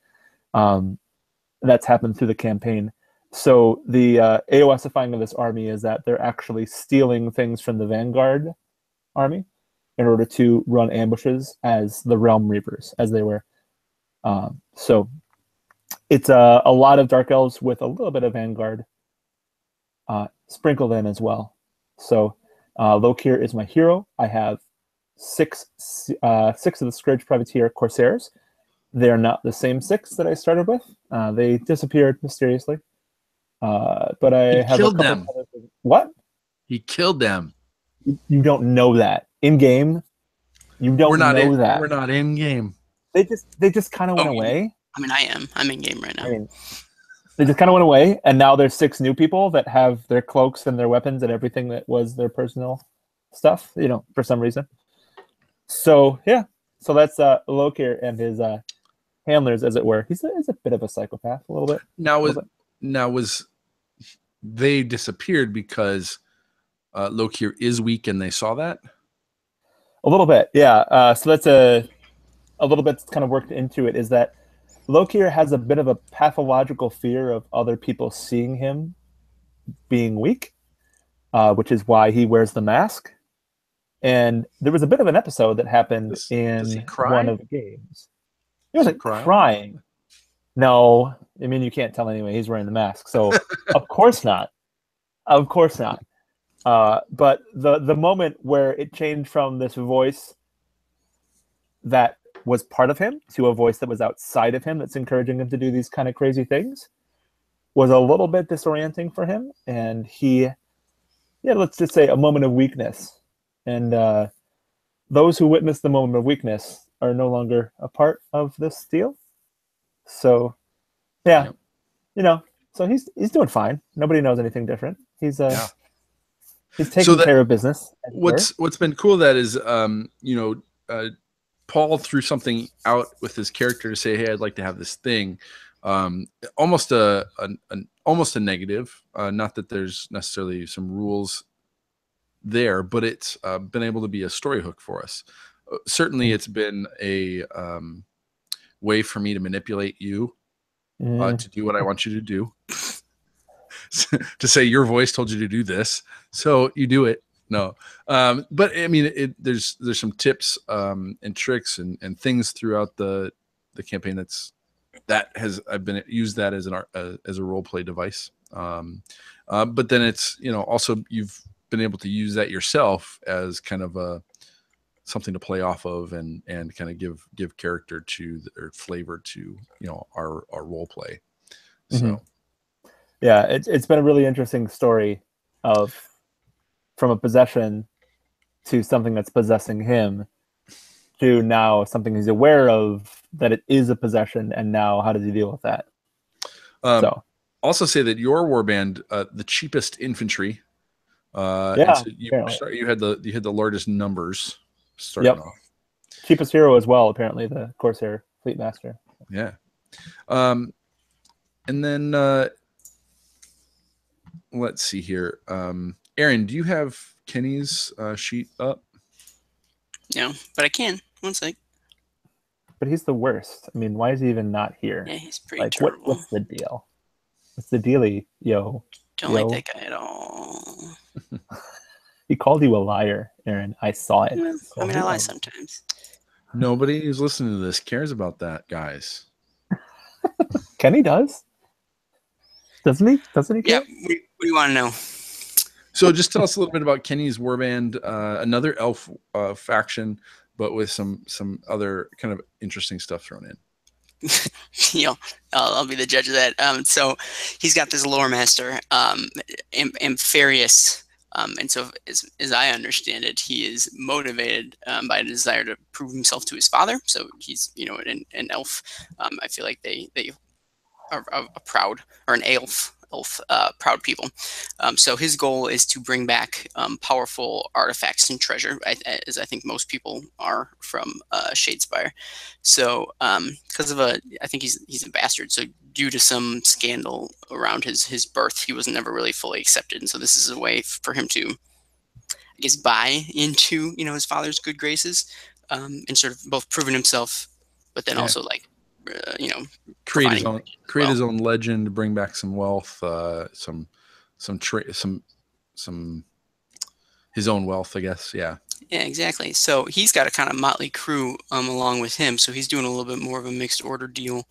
That's happened through the campaign. So the AOSifying of this army is that they're actually stealing things from the Vanguard army in order to run ambushes as the Realm Reapers, as they were. So it's a lot of Dark Elves with a little bit of Vanguard sprinkled in as well. So Lokir is my hero. I have six of the Scourge Privateer Corsairs. They're not the same 6 that I started with. They disappeared mysteriously. But I have killed them. What? He killed them. You don't know that in game. You don't know that. We're not in game. They just kind of went away. I mean, I am. I'm in game right now. I mean, they just kind of went away, and now there's 6 new people that have their cloaks and their weapons and everything that was their personal stuff, for some reason. So yeah, so that's Lokir and his handlers, as it were. He's a bit of a psychopath, a little bit. Was they disappeared because Lokir is weak and they saw that? A little bit, yeah. So that's a little bit kind of worked into it, is that Lokir has a bit of a pathological fear of other people seeing him being weak, which is why he wears the mask. And there was a bit of an episode that happened in one of the games. He wasn't crying. No, I mean, you can't tell anyway. He's wearing the mask, so of course not. Of course not. But the moment where it changed from this voice that was part of him to a voice that was outside of him that's encouraging him to do these kind of crazy things was a little bit disorienting for him. And let's just say a moment of weakness. And those who witnessed the moment of weakness are no longer a part of this deal. So, yeah, so he's doing fine. Nobody knows anything different. He's taking care of business. What's been cool that is, Paul threw something out with his character to say, "Hey, I'd like to have this thing." Almost a negative. Not that there's necessarily some rules there, but it's been able to be a story hook for us. Certainly, it's been a way for me to manipulate you to do what I want you to do. To say your voice told you to do this, so you do it. No, but I mean, there's some tips and tricks and things throughout the campaign I've been used that as a role play device. But then it's also you've been able to use that yourself as kind of something to play off of and kind of give character to or flavor to our role play. So yeah, it's been a really interesting story from a possession to something that's possessing him to now something he's aware of that it is a possession, and now how does he deal with that? Also say that your warband, the cheapest infantry. So you had the largest numbers starting off. Cheapest hero as well, apparently, the Corsair Fleet Master. Yeah. And then let's see here. Aaron, do you have Kenny's sheet up? No, but I can. One sec. But he's the worst. I mean, why is he even not here? Yeah, he's pretty terrible. What's the deal? What's the dealie, yo? Don't like that guy at all. He called you a liar, Aaron. I saw it. Well, I mean, I lie sometimes. Nobody who's listening to this cares about that, guys. Kenny does. Doesn't he? Doesn't he? Yeah. What do you want to know? So just tell us a little bit about Kenny's warband, another elf faction, but with some other kind of interesting stuff thrown in. I'll be the judge of that. So he's got this lore master, Ampharius, and so as I understand it, he is motivated by a desire to prove himself to his father. So he's an elf. I feel like they are a proud, or an elf proud people. So his goal is to bring back powerful artifacts and treasure, as I think most people are from Shadespire. So because of I think he's a bastard. So due to some scandal around his birth, he was never really fully accepted. And so this is a way for him to, I guess, buy into his father's good graces, and sort of both proving himself, but then also create his own legend, bring back some wealth, some his own wealth, I guess. Yeah, exactly. So he's got a kind of motley crew along with him. So he's doing a little bit more of a mixed order deal.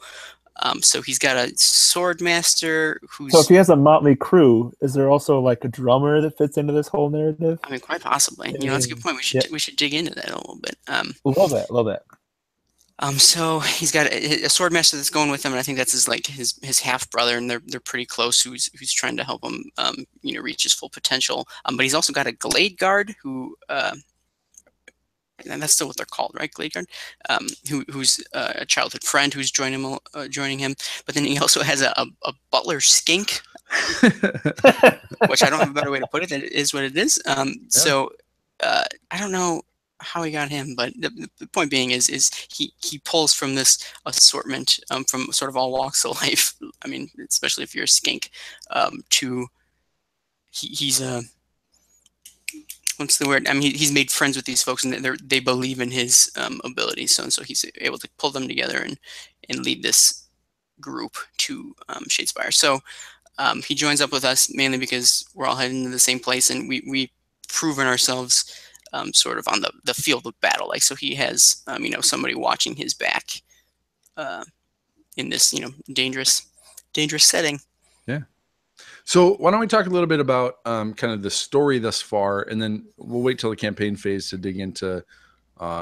So he's got a sword master who's. So if he has a motley crew, is there also like a drummer that fits into this whole narrative? I mean, quite possibly. That's a good point. We should dig into that a little bit. A little bit. So he's got a sword master that's going with him, and I think that's his half brother, and they're pretty close. Who's trying to help him, reach his full potential. But he's also got a glade guard who, and that's still what they're called, right? Glade guard, who's a childhood friend who's joining him. But then he also has a butler skink, which I don't have a better way to put it. That is what it is. So I don't know how he got him, but the point being is he pulls from this assortment from sort of all walks of life. I mean, especially if you're a skink, he's a what's the word? I mean, he's made friends with these folks, and they believe in his abilities. So he's able to pull them together and lead this group to Shadespire. So he joins up with us mainly because we're all heading to the same place, and we've proven ourselves sort of on the field of battle. Like, so he has somebody watching his back in this dangerous setting. Yeah. So why don't we talk a little bit about kind of the story thus far, and then we'll wait till the campaign phase to dig into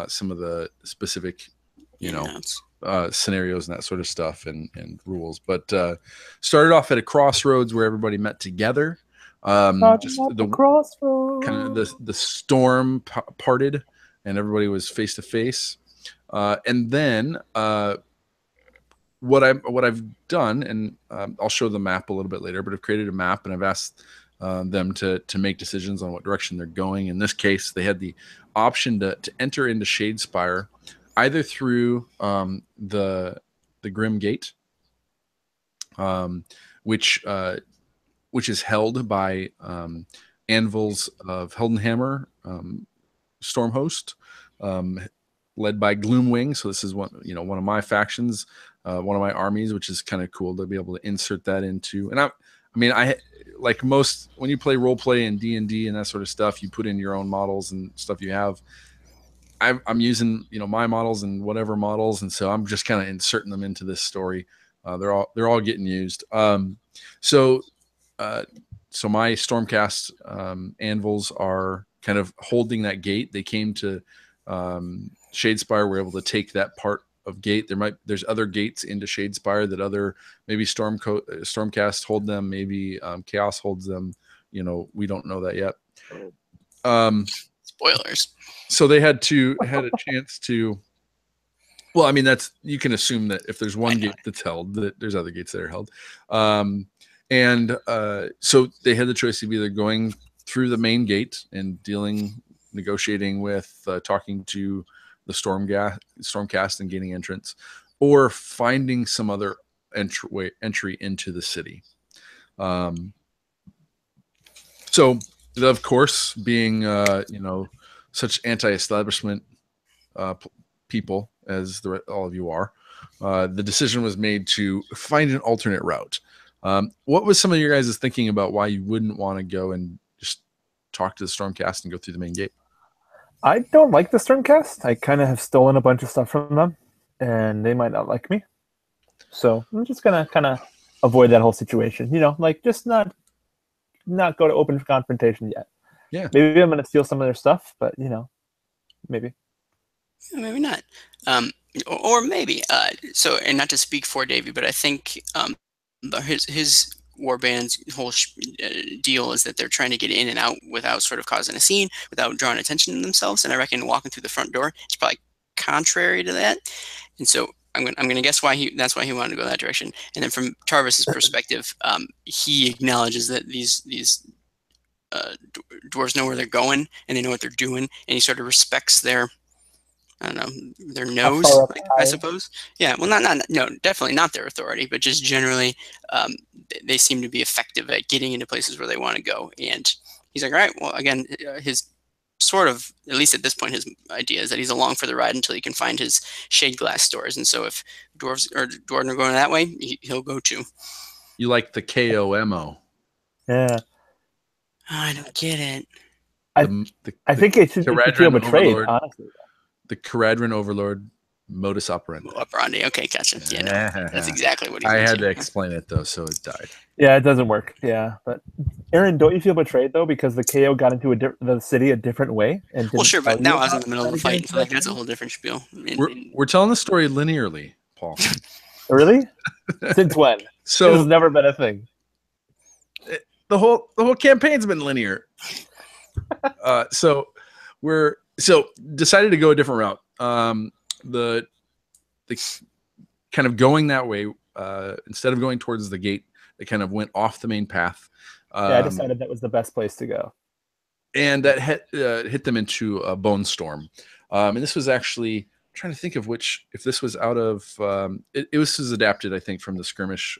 some of the specific, scenarios and that sort of stuff and rules. But started off at a crossroads where everybody met together. Just the crossroads. Kind of the storm parted, and everybody was face to face. And then what I've done, and I'll show the map a little bit later, but I've created a map and I've asked them to make decisions on what direction they're going. In this case, they had the option to enter into Shadespire either through the Grim Gate, which is held by Anvils of Heldenhammer, Stormhost, led by Gloomwing. So this is one of my factions, one of my armies, which is kind of cool to be able to insert that into. And I like most, when you play role play and D&D and that sort of stuff, you put in your own models and stuff you have. I'm using my models and whatever models, and so I'm just kind of inserting them into this story. They're all getting used. So my Stormcast Anvils are kind of holding that gate. They came to Shadespire. We're able to take that part of gate. There's other gates into Shadespire that other maybe Stormcast hold them, maybe Chaos holds them. We don't know that yet. Spoilers. So they had a chance to. Well, I mean, you can assume that if there's one gate that's held, that there's other gates that are held. So they had the choice of either going through the main gate and negotiating with, talking to the Stormcast and gaining entrance, or finding some other entry into the city. So, of course, being such anti-establishment people as all of you are, the decision was made to find an alternate route. What was some of your guys' thinking about why you wouldn't want to go and just talk to the Stormcast and go through the main gate? I don't like the Stormcast. I kind of have stolen a bunch of stuff from them, and they might not like me. So I'm just gonna kind of avoid that whole situation. Just not go to open confrontation yet. Yeah. Maybe I'm gonna steal some of their stuff, but maybe. Maybe not. Or maybe. So, and not to speak for Davy, but I think his warband's whole deal is that they're trying to get in and out without sort of causing a scene, without drawing attention to themselves. And I reckon walking through the front door is probably contrary to that. And so I'm going to guess that's why he wanted to go that direction. And then from Tarvis's perspective, he acknowledges that these dwarves know where they're going and they know what they're doing, and he sort of respects their nose, I suppose. Yeah, well, no, definitely not their authority, but just generally, they seem to be effective at getting into places where they want to go. And he's like, all right, well, again, his sort of, at least at this point, his idea is that he's along for the ride until he can find his shade glass stores. And so if dwarves are going that way, he'll go too. You like the KOMO? Yeah. I don't get it. I think it should feel betrayed, honestly. The Caradron Overlord modus operandi. Okay, gotcha. Yeah, no, that's exactly what he I had to explain it, though, so it died. Yeah, it doesn't work. Yeah, but Aaron, don't you feel betrayed, though, because the KO got into the city a different way? And well, sure, but now I was in the middle of the fight, so that's a whole different spiel. We're telling the story linearly, Paul. Really? Since when? So this has never been a thing. The whole campaign's been linear. So decided to go a different route. The kind of going that way, instead of going towards the gate, they kind of went off the main path. I decided that was the best place to go. and that hit them into a bone storm. And this was actually, I'm trying to think of if this was out of, it was adapted, I think, from the skirmish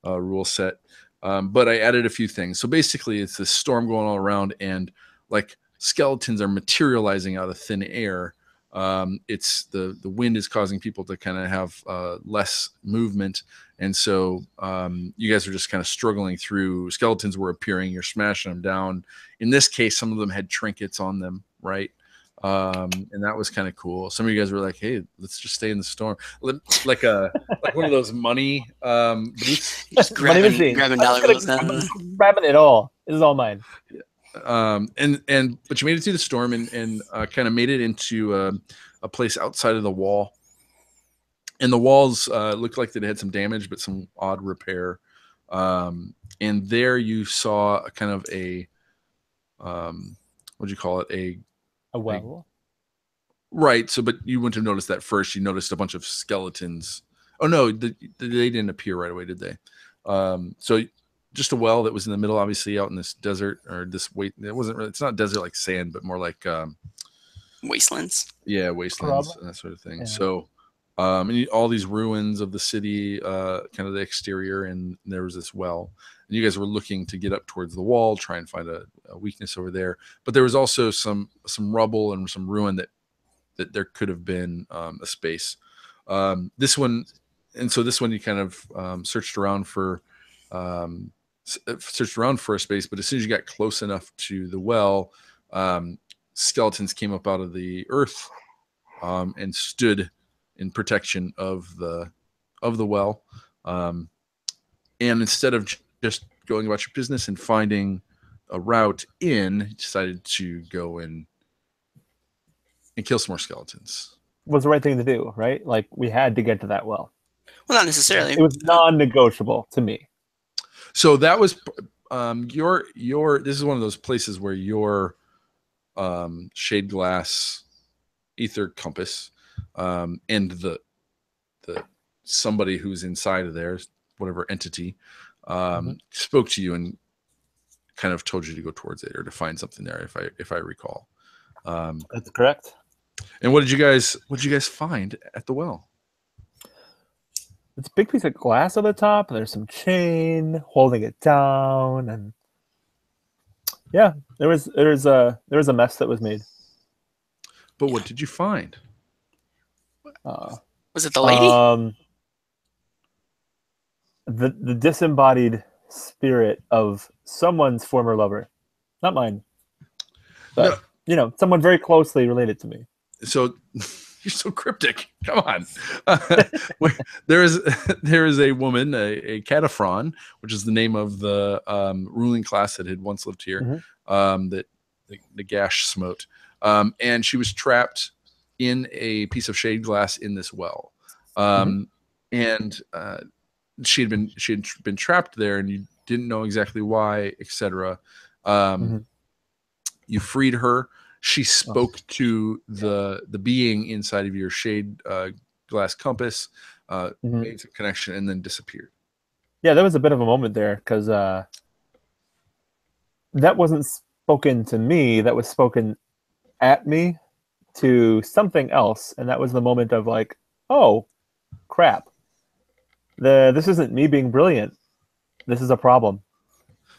rule set. But I added a few things. So basically, it's this storm going all around, and like skeletons are materializing out of thin air. It's the wind is causing people to kind of have less movement, and so you guys are just kind of struggling through. Skeletons were appearing, you're smashing them down. In this case, some of them had trinkets on them, right? And that was kind of cool. Some of you guys were like, "Hey, let's just stay in the storm," like one of those money booths. Just grabbing dollar bills. Grabbing it all. This is all mine. But you made it through the storm and kind of made it into a place outside of the wall. And the walls looked like they had some damage, but some odd repair. And there you saw a kind of a what'd you call it? A well. Right. So, but you wouldn't have noticed that first. You noticed a bunch of skeletons. Oh no, they didn't appear right away, did they? So just a well that was in the middle, obviously out in this desert or this it wasn't really, it's not desert like sand, but more like wastelands. Yeah, wastelands, that sort of thing. Yeah. So and all these ruins of the city, kind of the exterior, and there was this well. And you guys were looking to get up towards the wall, try and find a weakness over there. But there was also some rubble and some ruin that there could have been a space. This one you kind of searched around for a space, but as soon as you got close enough to the well, skeletons came up out of the earth and stood in protection of the well. And instead of just going about your business and finding a route in, you decided to go in and kill some more skeletons. Was the right thing to do, right? Like, we had to get to that well. Well, not necessarily. It was non-negotiable to me. So that was your this is one of those places where your shade glass ether compass and the somebody who's inside of there, whatever entity, spoke to you and kind of told you to go towards it or to find something there, if I recall. That's correct. And what did you guys find at the well? It's a big piece of glass on the top, and there's some chain holding it down, and yeah, there was a mess that was made. But what did you find? Was it the lady? The disembodied spirit of someone's former lover, not mine, but someone very closely related to me. So you're so cryptic. Come on. There is a woman, a Cataphron, which is the name of the ruling class that had once lived here, that the Gash smote. And she was trapped in a piece of shade glass in this well. And she had been trapped there, and you didn't know exactly why, etc. You freed her. She spoke to the being inside of your shade glass compass, made some connection, and then disappeared. Yeah, there was a bit of a moment there because that wasn't spoken to me. That was spoken at me to something else, and that was the moment of like, oh, crap. This isn't me being brilliant. This is a problem.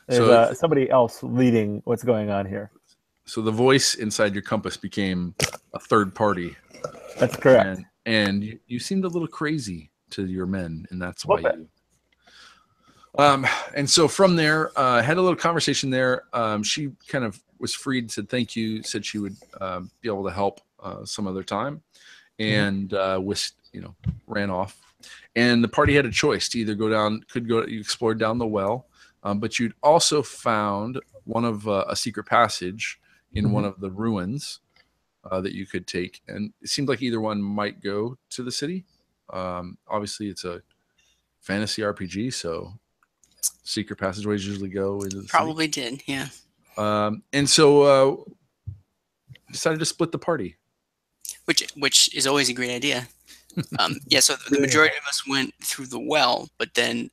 There's somebody else leading what's going on here. So the voice inside your compass became a third party. That's correct. And you seemed a little crazy to your men, and that's why you. And so from there, had a little conversation there. She kind of was freed, said thank you, said she would be able to help some other time, and ran off. And the party had a choice to either you explored down the well, but you'd also found one of a secret passage in one of the ruins that you could take. And it seemed like either one might go to the city. Obviously, it's a fantasy RPG, so secret passageways usually go into the Probably city. Did, yeah. And so decided to split the party. Which is always a great idea. So the majority of us went through the well, but then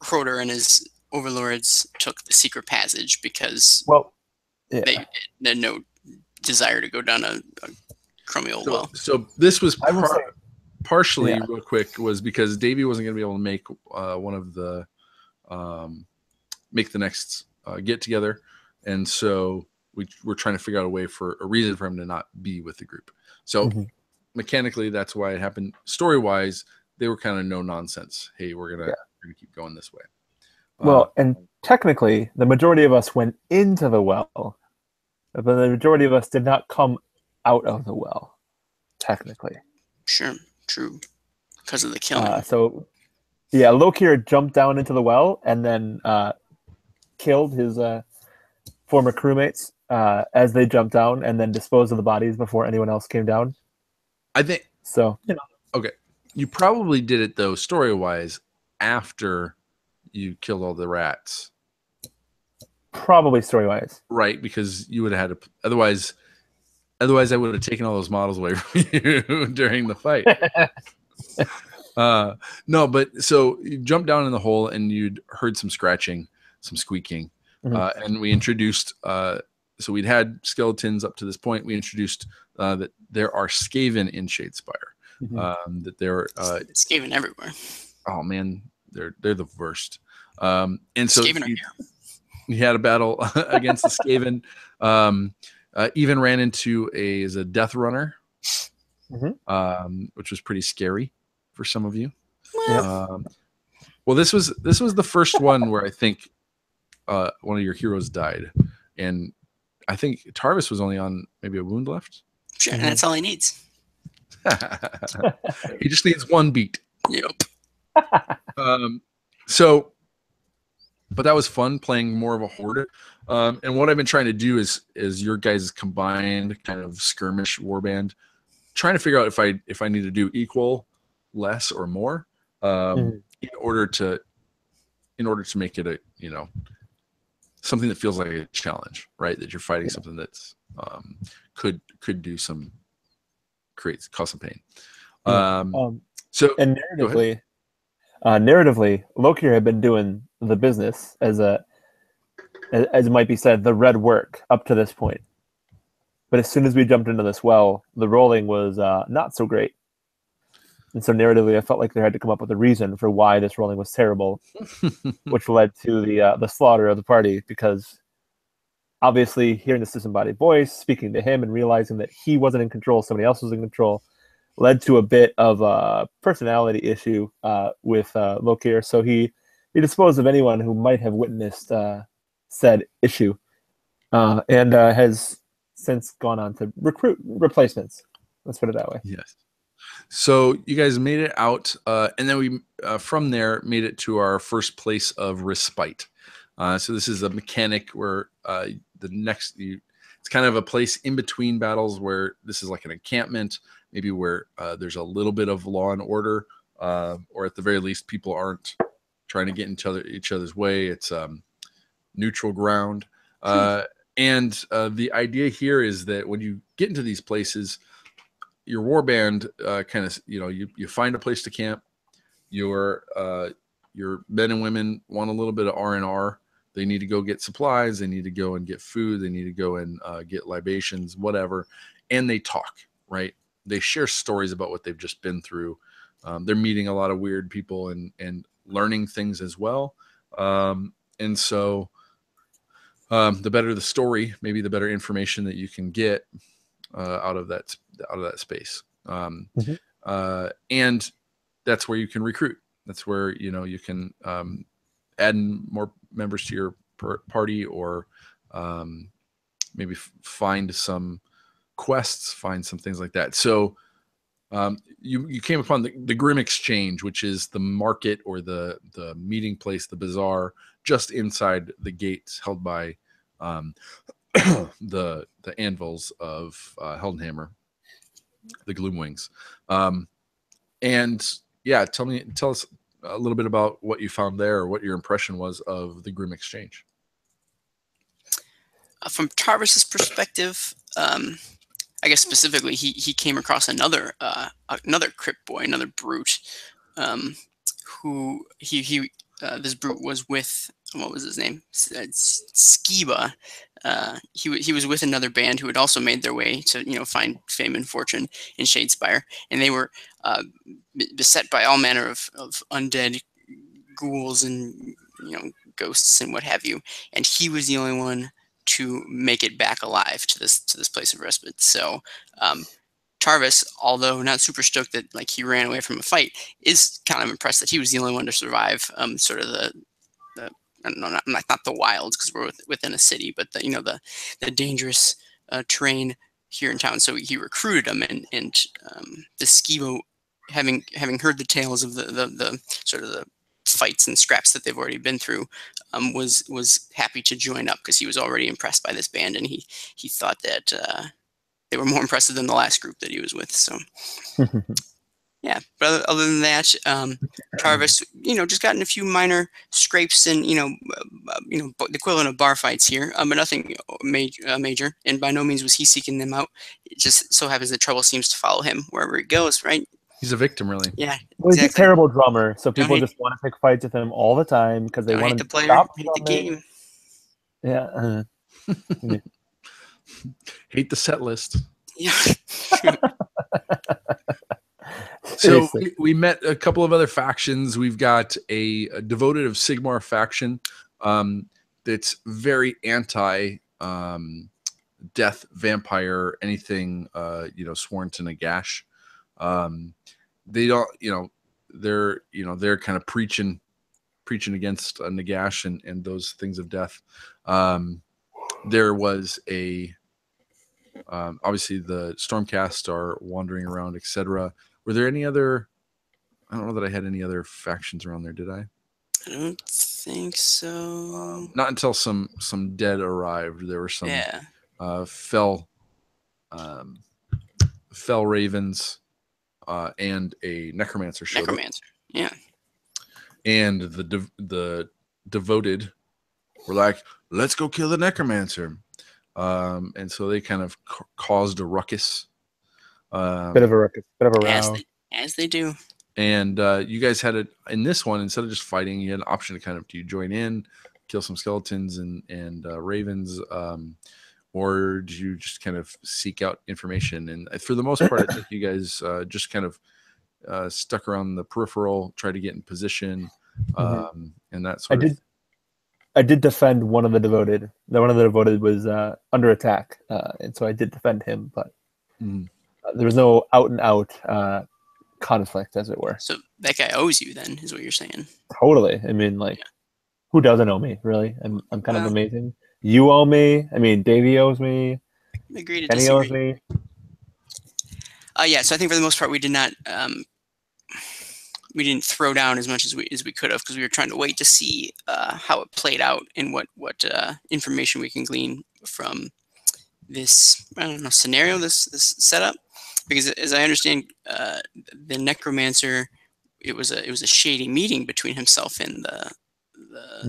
Hroder and his overlords took the secret passage because... Well, they had no desire to go down a crummy old well. So this was partially Yeah. real quick was because Davy wasn't going to be able to make one of the make the next get together, and so we were trying to figure out a reason for him to not be with the group. So mechanically, that's why it happened. Story wise, they were kind of no nonsense. Hey, we're gonna keep going this way. Well, and technically, the majority of us went into the well, but the majority of us did not come out of the well. Technically, Sure, true, because of the killing. so yeah, Lokir jumped down into the well and then killed his former crewmates as they jumped down, and then disposed of the bodies before anyone else came down. I think so. Okay, you probably did it though, story wise, after you killed all the rats. Probably story wise, right? Because you would have had to. Otherwise, I would have taken all those models away from you during the fight. No, but so you jumped down in the hole and you'd heard some scratching, some squeaking, and we introduced. So we'd had skeletons up to this point. We introduced that there are Skaven in Shadespire. That there are Skaven everywhere. Oh man, they're the worst. And so Skaven are here. He had a battle against the Skaven. Even ran into a death runner, which was pretty scary for some of you. Well, this was the first one where I think one of your heroes died, and I think Tarvis was only on maybe a wound left. Sure, and that's all he needs. He just needs one beat. Yep. But that was fun playing more of a horde. And what I've been trying to do is your guys' combined kind of skirmish warband, trying to figure out if I need to do equal, less, or more, in order to make it a something that feels like a challenge, right? That you're fighting something that's could cause some pain. So and narratively, Lokir had been doing the business as it might be said, the red work up to this point. But as soon as we jumped into this well, the rolling was not so great. And so narratively, I felt like there had to come up with a reason for why this rolling was terrible, which led to the slaughter of the party, because obviously hearing this disembodied voice, speaking to him and realizing that he wasn't in control, somebody else was in control, led to a bit of a personality issue with Lokir. So he disposed of anyone who might have witnessed said issue, and has since gone on to recruit replacements. Let's put it that way. Yes. So you guys made it out, and then we from there made it to our first place of respite. So this is a mechanic where it's kind of a place in between battles where this is like an encampment, maybe where there's a little bit of law and order, or at the very least, people aren't trying to get into each other's way. It's neutral ground. And the idea here is that when you get into these places, your warband kind of, you find a place to camp. Your men and women want a little bit of R&R. They need to go get supplies. They need to go and get food. They need to go and get libations, whatever. And they talk, right? They share stories about what they've just been through. They're meeting a lot of weird people and learning things as well. And so the better the story, maybe the better information that you can get out of that space. And that's where you can recruit. That's where, you can add more members to your party, or maybe find some quests, find some things like that. So you came upon the Grim Exchange, which is the market or the meeting place, the bazaar, just inside the gates held by the anvils of Heldenhammer, the Gloomwings. And yeah, tell us a little bit about what you found there, or what your impression was of the Grim Exchange. From Tarvis's perspective, I guess specifically, he came across another crypt boy, another brute, who this brute was with what was his name? Skiba. He was with another band who had also made their way to find fame and fortune in Shadespire, and they were beset by all manner of undead ghouls and ghosts and what have you. And he was the only one to make it back alive to this place of respite. So Tarvis, although not super stoked that he ran away from a fight, is kind of impressed that he was the only one to survive. Sort of the I don't know, not the wilds because we're within a city, but the dangerous terrain here in town. So he recruited him, and the Skibo, having heard the tales of the sort of the fights and scraps that they've already been through, was happy to join up because he was already impressed by this band, and he thought that they were more impressive than the last group that he was with. So. Yeah, but other than that, Tarvis, just gotten a few minor scrapes and the equivalent of bar fights here, but nothing major. And by no means was he seeking them out. It just so happens that trouble seems to follow him wherever he goes. Right? He's a victim, really. Yeah, well, exactly. he's a terrible drummer, so people just want to pick fights with him all the time because they want to to play the game. Yeah. Hate the set list. Yeah. So we met a couple of other factions. We've got a devoted of Sigmar faction that's very anti death, vampire, anything sworn to Nagash. They don't, they're kind of preaching against Nagash and those things of death. There was obviously the Stormcast are wandering around, etc. Were there any other? I don't know that I had any other factions around there. Did I? I don't think so. Not until some dead arrived. There were some fell ravens and a necromancer showed up. Yeah. And the devoted were like, "Let's go kill the necromancer," and so they kind of caused a ruckus. Bit of a row. As they do. And you guys had in this one, instead of just fighting, you had an option to kind of, do you join in, kill some skeletons and ravens, or do you just kind of seek out information? And for the most part, I think you guys just kind of stuck around the peripheral, tried to get in position, and that sort of. I did defend one of the devoted. One of the devoted was under attack, and so I did defend him, but. There was no out and out conflict, as it were. So that guy owes you, then, is what you're saying? Totally. I mean, who doesn't owe me? Really, I'm kind of amazing. You owe me. I mean, Davy owes me. Agree to Kenny disagree. owes me. Yeah. So I think for the most part, we did not. We didn't throw down as much as we could have because we were trying to wait to see how it played out and what information we can glean from this scenario, this setup. Because as I understand, the necromancer, it was a shady meeting between himself and the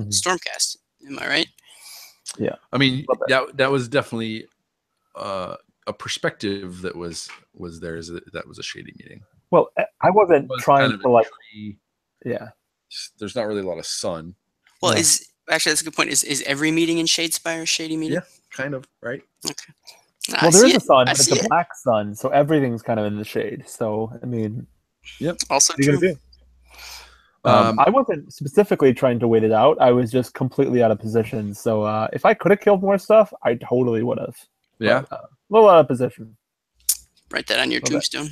Stormcast. Am I right? Yeah. I mean, that was definitely a perspective that was there. Is that was a shady meeting? Well, I wasn't trying to Yeah. There's not really a lot of sun. Well, actually that's a good point. Is every meeting in Shadespire a shady meeting? Yeah, kind of, right? Okay. Well, there is a sun, but it's a black sun, so everything's kind of in the shade. So, I mean, yep. Also true. I wasn't specifically trying to wait it out. I was just completely out of position. So, if I could have killed more stuff, I totally would have. Yeah. But, a little out of position. Write that on your tombstone.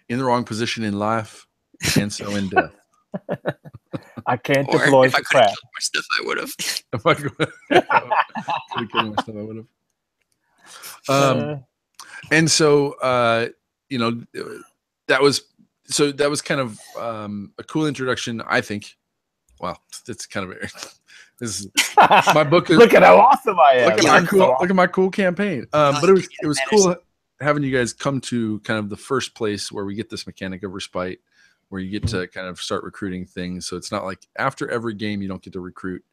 In the wrong position in life, and so in death. I can't deploy if I could have killed more stuff, I would have. If I could have killed more stuff, I would have. And so, that was kind of a cool introduction, I think. Wow, it's kind of this is my book. Look at how awesome I am! Look at my cool campaign. But it was cool having you guys come to kind of the first place where we get this mechanic of respite, where you get to kind of start recruiting things. So it's not like after every game you don't get to recruit,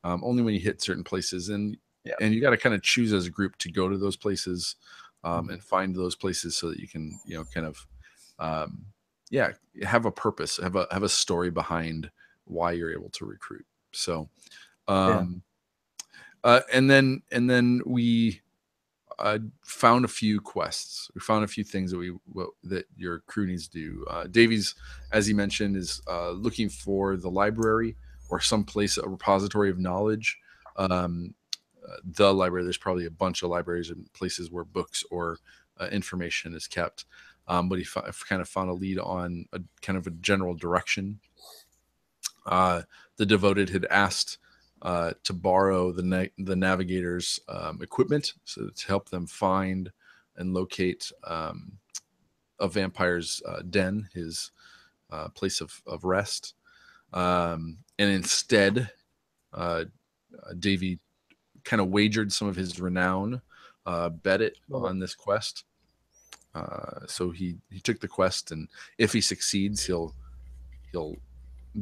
only when you hit certain places, and you got to kind of choose as a group to go to those places and find those places so that you can kind of have a purpose, have a story behind why you're able to recruit. So, and then we found a few quests. We found a few things that your crew needs to do. Davies, as he mentioned, is looking for the library or some place, a repository of knowledge. The library, there's probably a bunch of libraries and places where books or information is kept. But he kind of found a lead on a kind of a general direction. The Devoted had asked to borrow the navigator's equipment, so to help them find and locate a vampire's den, his place of rest. And instead, Davy kind of wagered some of his renown, bet it on this quest. So he took the quest, and if he succeeds, he'll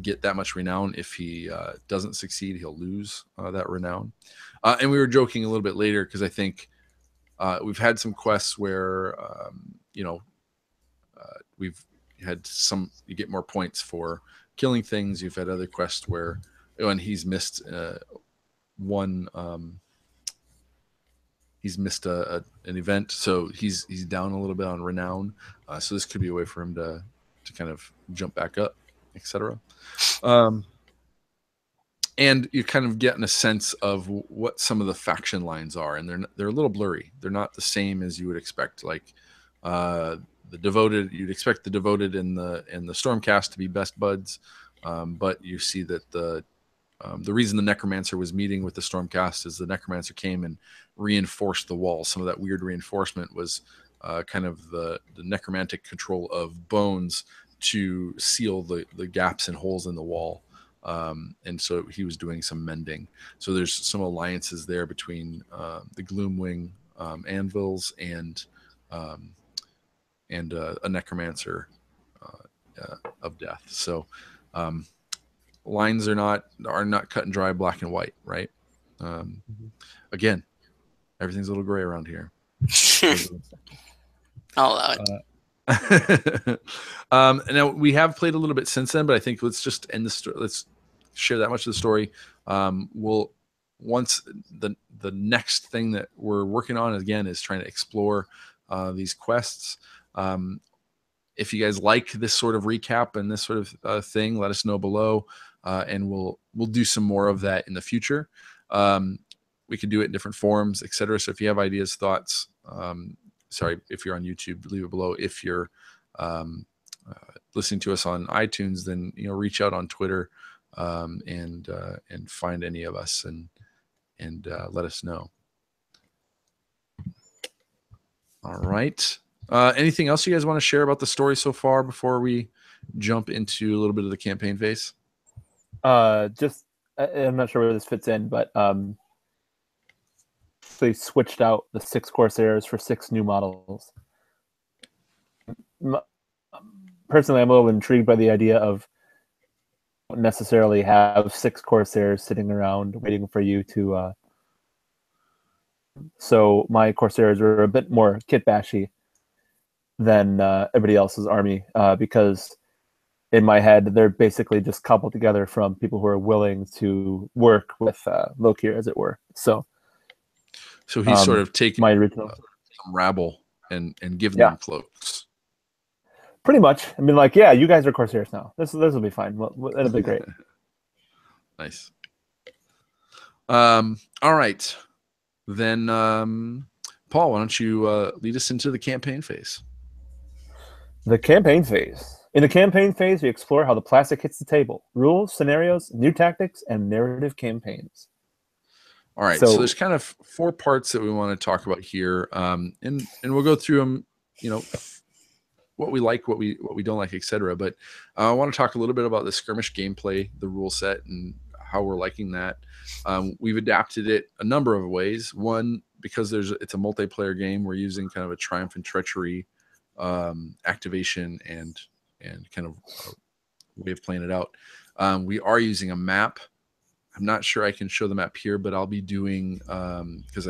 get that much renown. If he doesn't succeed, he'll lose that renown. And we were joking a little bit later because I think we've had some quests where we've had you get more points for killing things. You've had other quests where when he's missed he's missed an event, so he's down a little bit on renown. So this could be a way for him to kind of jump back up, etc. And you're kind of getting a sense of what some of the faction lines are, and they're a little blurry. They're not the same as you would expect. Like the Devoted, you'd expect the Devoted and the Stormcast to be best buds, but you see that the reason the Necromancer was meeting with the Stormcast is the Necromancer came and reinforced the wall. Some of that weird reinforcement was kind of the necromantic control of bones to seal the gaps and holes in the wall. And so he was doing some mending. So there's some alliances there between the Gloomwing anvils and a Necromancer of death. So lines are not cut and dry, black and white, right? Again, everything's a little gray around here. I'll allow it. Now we have played a little bit since then, but I think let's just end the story. Let's share that much of the story. Once the next thing that we're working on again is trying to explore these quests. If you guys like this sort of recap and this sort of thing, let us know below, and we'll do some more of that in the future. We could do it in different forms, etc. So if you have ideas, thoughts, if you're on YouTube, leave it below. If you're listening to us on iTunes, then reach out on Twitter and find any of us and let us know. All right. Anything else you guys want to share about the story so far before we jump into a little bit of the campaign phase? Just I'm not sure where this fits in, but they switched out the 6 Corsairs for 6 new models. Personally, I'm a little intrigued by the idea of not necessarily have 6 Corsairs sitting around waiting for you to. So my Corsairs are a bit more kit-bashy than everybody else's army because in my head they're basically just cobbled together from people who are willing to work with Lokir, as it were. So he's sort of taking my original some rabble and giving them cloaks. Pretty much. I mean, like, yeah, you guys are Corsairs now. This will be fine. It'll be great. Nice. All right. Then, Paul, why don't you lead us into the campaign phase? The campaign phase. In the campaign phase, we explore how the plastic hits the table. Rules, scenarios, new tactics, and narrative campaigns. All right. So there's kind of 4 parts that we want to talk about here. And we'll go through them, what we like, what we don't like, etc. But I want to talk a little bit about the skirmish gameplay, the rule set, and how we're liking that. We've adapted it a number of ways. One, because it's a multiplayer game, we're using kind of a triumph and treachery activation and kind of way of playing it out. We are using a map. I'm not sure I can show the map here, but I'll be doing because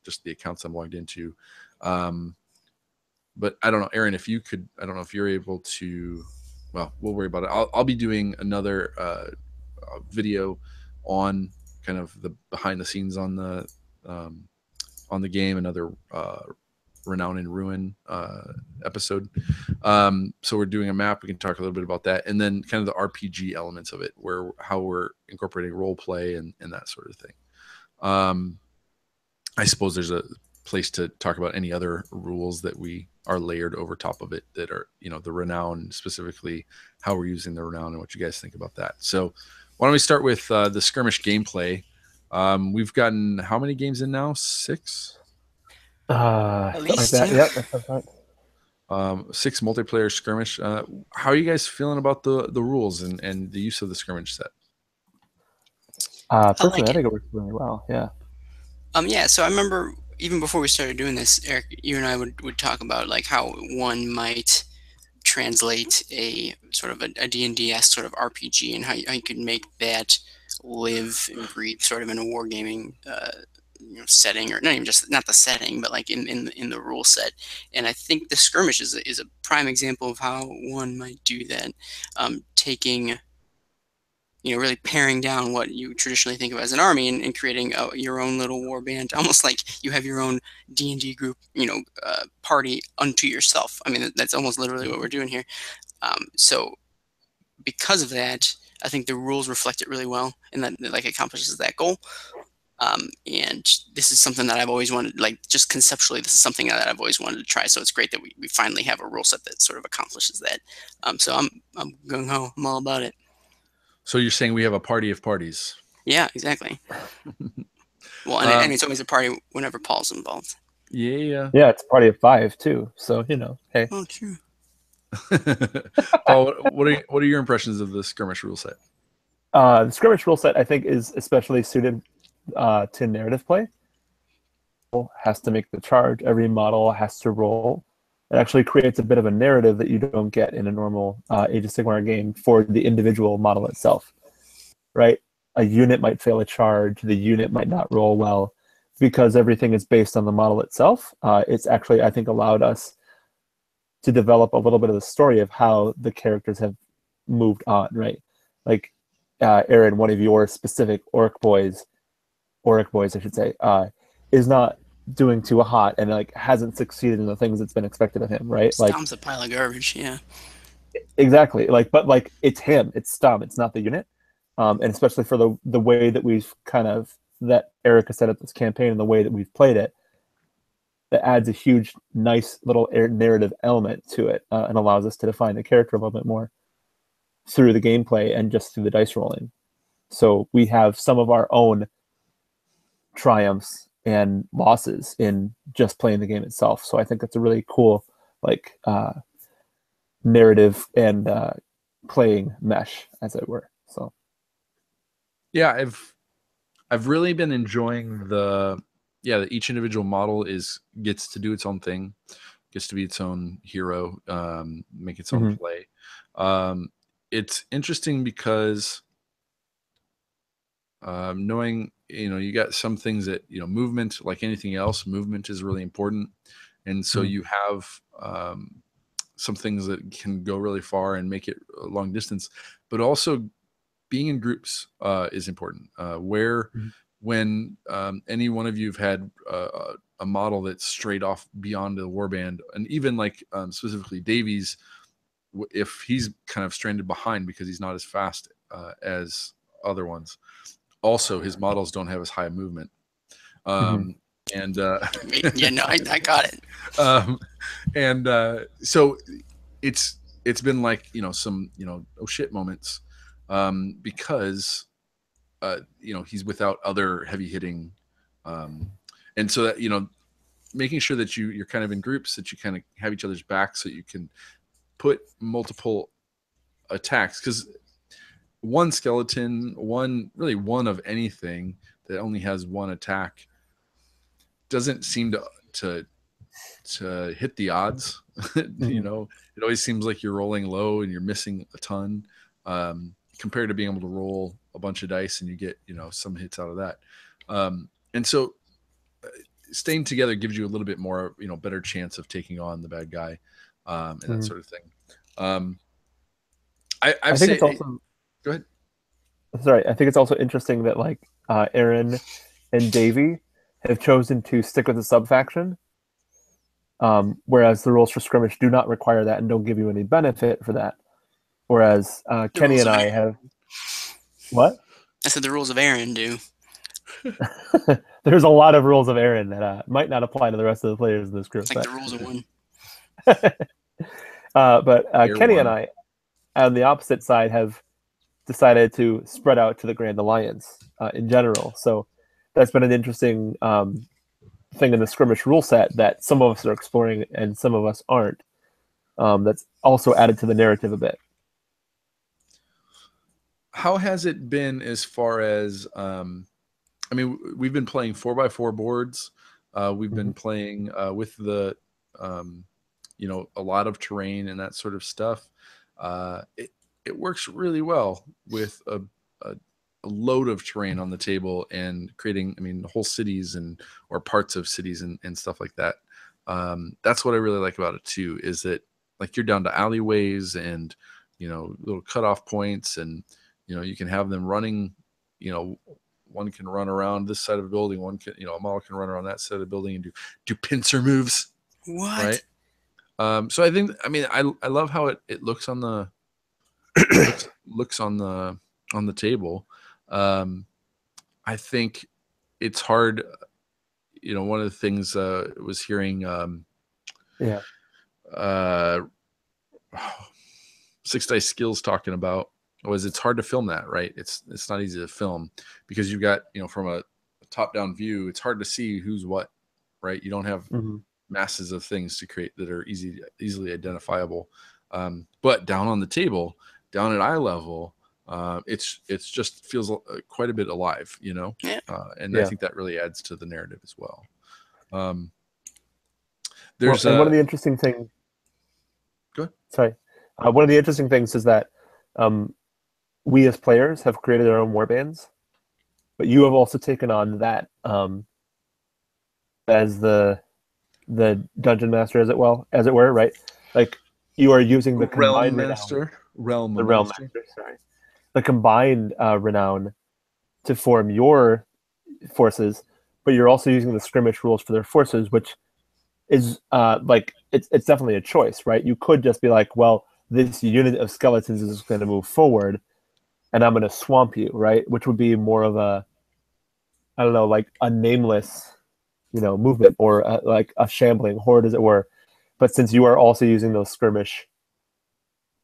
just the accounts I'm logged into. But I don't know, Aaron, if you could, I don't know if you're able to well, we'll worry about it. I'll be doing another video on kind of the behind the scenes on the game, another Renown and Ruin episode. So we're doing a map. We can talk a little bit about that, and then kind of the RPG elements of it, how we're incorporating role play and that sort of thing. I suppose there's a place to talk about any other rules that we are layered over top of it that are, the Renown, specifically how we're using the Renown and what you guys think about that. So why don't we start with the skirmish gameplay? We've gotten how many games in now? 6? At least, like that. yeah. Yep, that sounds right. 6 multiplayer skirmish. How are you guys feeling about the rules and the use of the skirmish set? Personally, like I think it works really well. Yeah. Yeah, so I remember even before we started doing this, Eric, you and I would talk about like how one might translate a sort of a D&D-esque sort of RPG and how you could make that live and breathe sort of in a wargaming setting, or not even just not the setting, but like in the rule set. And I think the skirmish is a prime example of how one might do that, taking really paring down what you traditionally think of as an army and creating your own little war band, almost like you have your own D&D group, party unto yourself. I mean, that's almost literally what we're doing here. So because of that, I think the rules reflect it really well, and that like accomplishes that goal. And this is something that I've always wanted, like just conceptually, this is something that I've always wanted to try. So it's great that we finally have a rule set that sort of accomplishes that. So I'm gung-ho. I'm all about it. So you're saying we have a party of parties? Yeah, exactly. Well, and it's always a party whenever Paul's involved. Yeah. Yeah, it's a party of 5 too. So hey. Oh, true. Paul, what are your impressions of the skirmish rule set? The skirmish rule set, I think, is especially suited to narrative play. Has to make the charge. Every model has to roll. It actually creates a bit of a narrative that you don't get in a normal Age of Sigmar game for the individual model itself, right? A unit might fail a charge. The unit might not roll well because everything is based on the model itself. It's actually, I think, allowed us to develop a little bit of the story of how the characters have moved on, right? Like, Aaron, one of your specific Auric boys, I should say, is not doing too hot and like hasn't succeeded in the things that's been expected of him, right? Like, Stom's a pile of garbage, yeah. Exactly. But it's him, it's Stom, it's not the unit. And especially for the way that we've that Erica set up this campaign and the way that we've played it, that adds a huge, nice little narrative element to it, and allows us to define the character a little bit more through the gameplay and just through the dice rolling. So we have some of our own triumphs and losses in just playing the game itself. So I think that's a really cool narrative and playing mesh, as it were. So yeah, I've really been enjoying that each individual model gets to do its own thing, gets to be its own hero, make its own play. It's interesting because knowing you got some things that movement, like anything else, movement is really important, and so you have some things that can go really far and make it a long distance, but also being in groups is important. When any one of you have had a model that's straight off beyond the warband, and even like specifically Davy's, if he's kind of stranded behind because he's not as fast as other ones. Also, his models don't have as high a movement. And I got it. So it's been like some oh shit moments, because he's without other heavy hitting, and so that making sure that you're kind of in groups, that you kind of have each other's back, so you can put multiple attacks, because one skeleton, one of anything that only has one attack doesn't seem to hit the odds. It always seems like you're rolling low and you're missing a ton, compared to being able to roll a bunch of dice and you get some hits out of that. And so staying together gives you a little bit more better chance of taking on the bad guy, and that sort of thing. I think it's also. Go ahead. Sorry, I think it's also interesting that like Aaron and Davy have chosen to stick with the sub faction, whereas the rules for skirmish do not require that and don't give you any benefit for that. Whereas Kenny and I have what? I said the rules of Aaron do. There's a lot of rules of Aaron that might not apply to the rest of the players in this group. It's like the rules of one. But Kenny and I, on the opposite side, have decided to spread out to the Grand Alliance in general. So that's been an interesting thing in the skirmish rule set that some of us are exploring and some of us aren't. That's also added to the narrative a bit. How has it been as far as I mean, we've been playing 4x4 boards. We've been playing with the, you know, a lot of terrain and that sort of stuff. It works really well with a load of terrain on the table and creating, I mean, whole cities or parts of cities and stuff like that. That's what I really like about it too, is that like you're down to alleyways and, you know, little cutoff points, and, you know, you can have them running, you know, one can run around this side of a building, one can, you know, a model can run around that side of the building and do pincer moves. What? Right. So I think, I mean, I love how it looks on the looks on the table. I think it's hard. You know, one of the things was hearing, Six Dice Skills talking about was it's hard to film that, right? It's not easy to film because you've got, you know, from a top-down view, it's hard to see who's what, right? You don't have masses of things to create that are easily identifiable. But down on the table, down at eye level, it's just feels quite a bit alive, you know? Yeah. And I think that really adds to the narrative as well. There's one of the interesting things. Go ahead. Sorry. One of the interesting things is that we as players have created our own warbands, but you have also taken on that as the dungeon master, as it were, right? Like you are using the combined realm master, sorry, the combined renown to form your forces, but you're also using the skirmish rules for their forces, which is like it's definitely a choice, right? You could just be like, well, this unit of skeletons is going to move forward, and I'm going to swamp you, right? Which would be more of a, I don't know, like a nameless, you know, movement, or like a shambling horde, as it were. But since you are also using those skirmish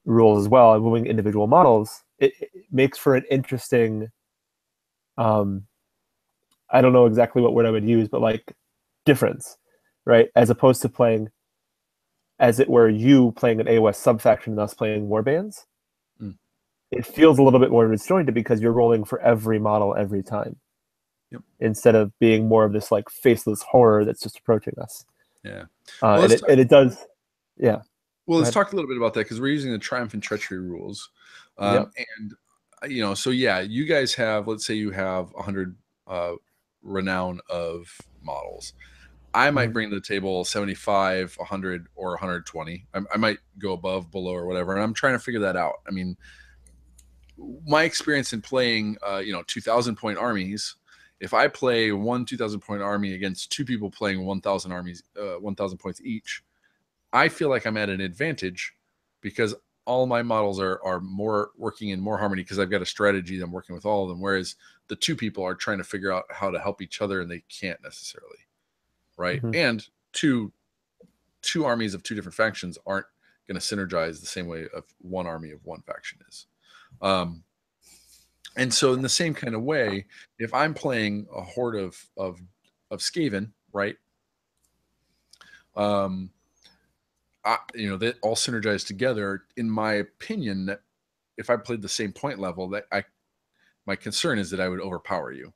rules as well and moving individual models, it makes for an interesting, I don't know exactly what word I would use, but like difference, right? As opposed to playing, as it were, you playing an AOS subfaction and us playing warbands. It feels a little bit more disjointed because you're rolling for every model every time. Yep. Instead of being more of this like faceless horror that's just approaching us. Yeah. And it does. Yeah. Well, let's talk a little bit about that because we're using the Triumph and Treachery rules. And, you know, so yeah, you guys have, let's say you have 100 renown of models. I might bring to the table 75, 100, or 120. I might go above, below, or whatever. And I'm trying to figure that out. I mean, my experience in playing, you know, 2,000-point armies, if I play one 2,000-point army against two people playing 1,000 armies, 1,000 points each, I feel like I'm at an advantage because all my models are more working in more harmony because I've got a strategy that I'm working with all of them. Whereas the two people are trying to figure out how to help each other and they can't necessarily. Right. And two armies of two different factions aren't going to synergize the same way of one army of one faction is. And so in the same kind of way, if I'm playing a horde of Skaven, right? You know, they all synergize together. In my opinion, that if I played the same point level, that my concern is that I would overpower you.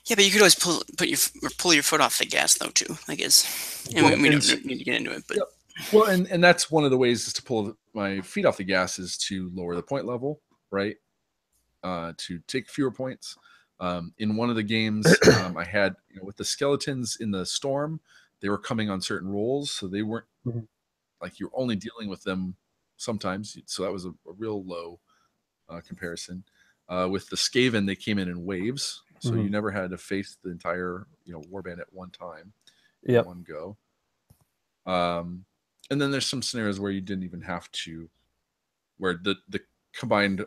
Yeah, but you could always pull your foot off the gas though too. I guess we don't need to get into it, but well, and that's one of the ways is to pull my feet off the gas is to lower the point level, right? To take fewer points. In one of the games, I had, you know, with the skeletons in the storm, they were coming on certain rules, so they weren't like you're only dealing with them sometimes. So that was a real low comparison. With the Skaven, they came in waves, so you never had to face the entire warband at one time, in one go. And then there's some scenarios where you didn't even have to, where the combined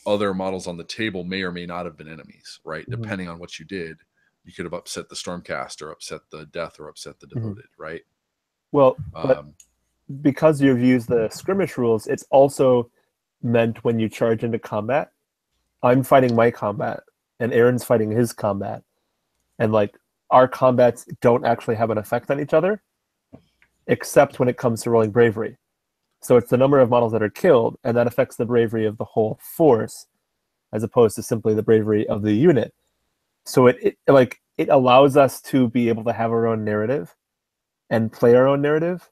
other models on the table may or may not have been enemies, right? Depending on what you did, you could have upset the Stormcast or upset the Death or upset the Devoted, right? Well, but because you've used the skirmish rules, it's also meant when you charge into combat, I'm fighting my combat and Aaron's fighting his combat, and like our combats don't actually have an effect on each other, except when it comes to rolling bravery. So it's the number of models that are killed, and that affects the bravery of the whole force, as opposed to simply the bravery of the unit. So it allows us to be able to have our own narrative and play our own narrative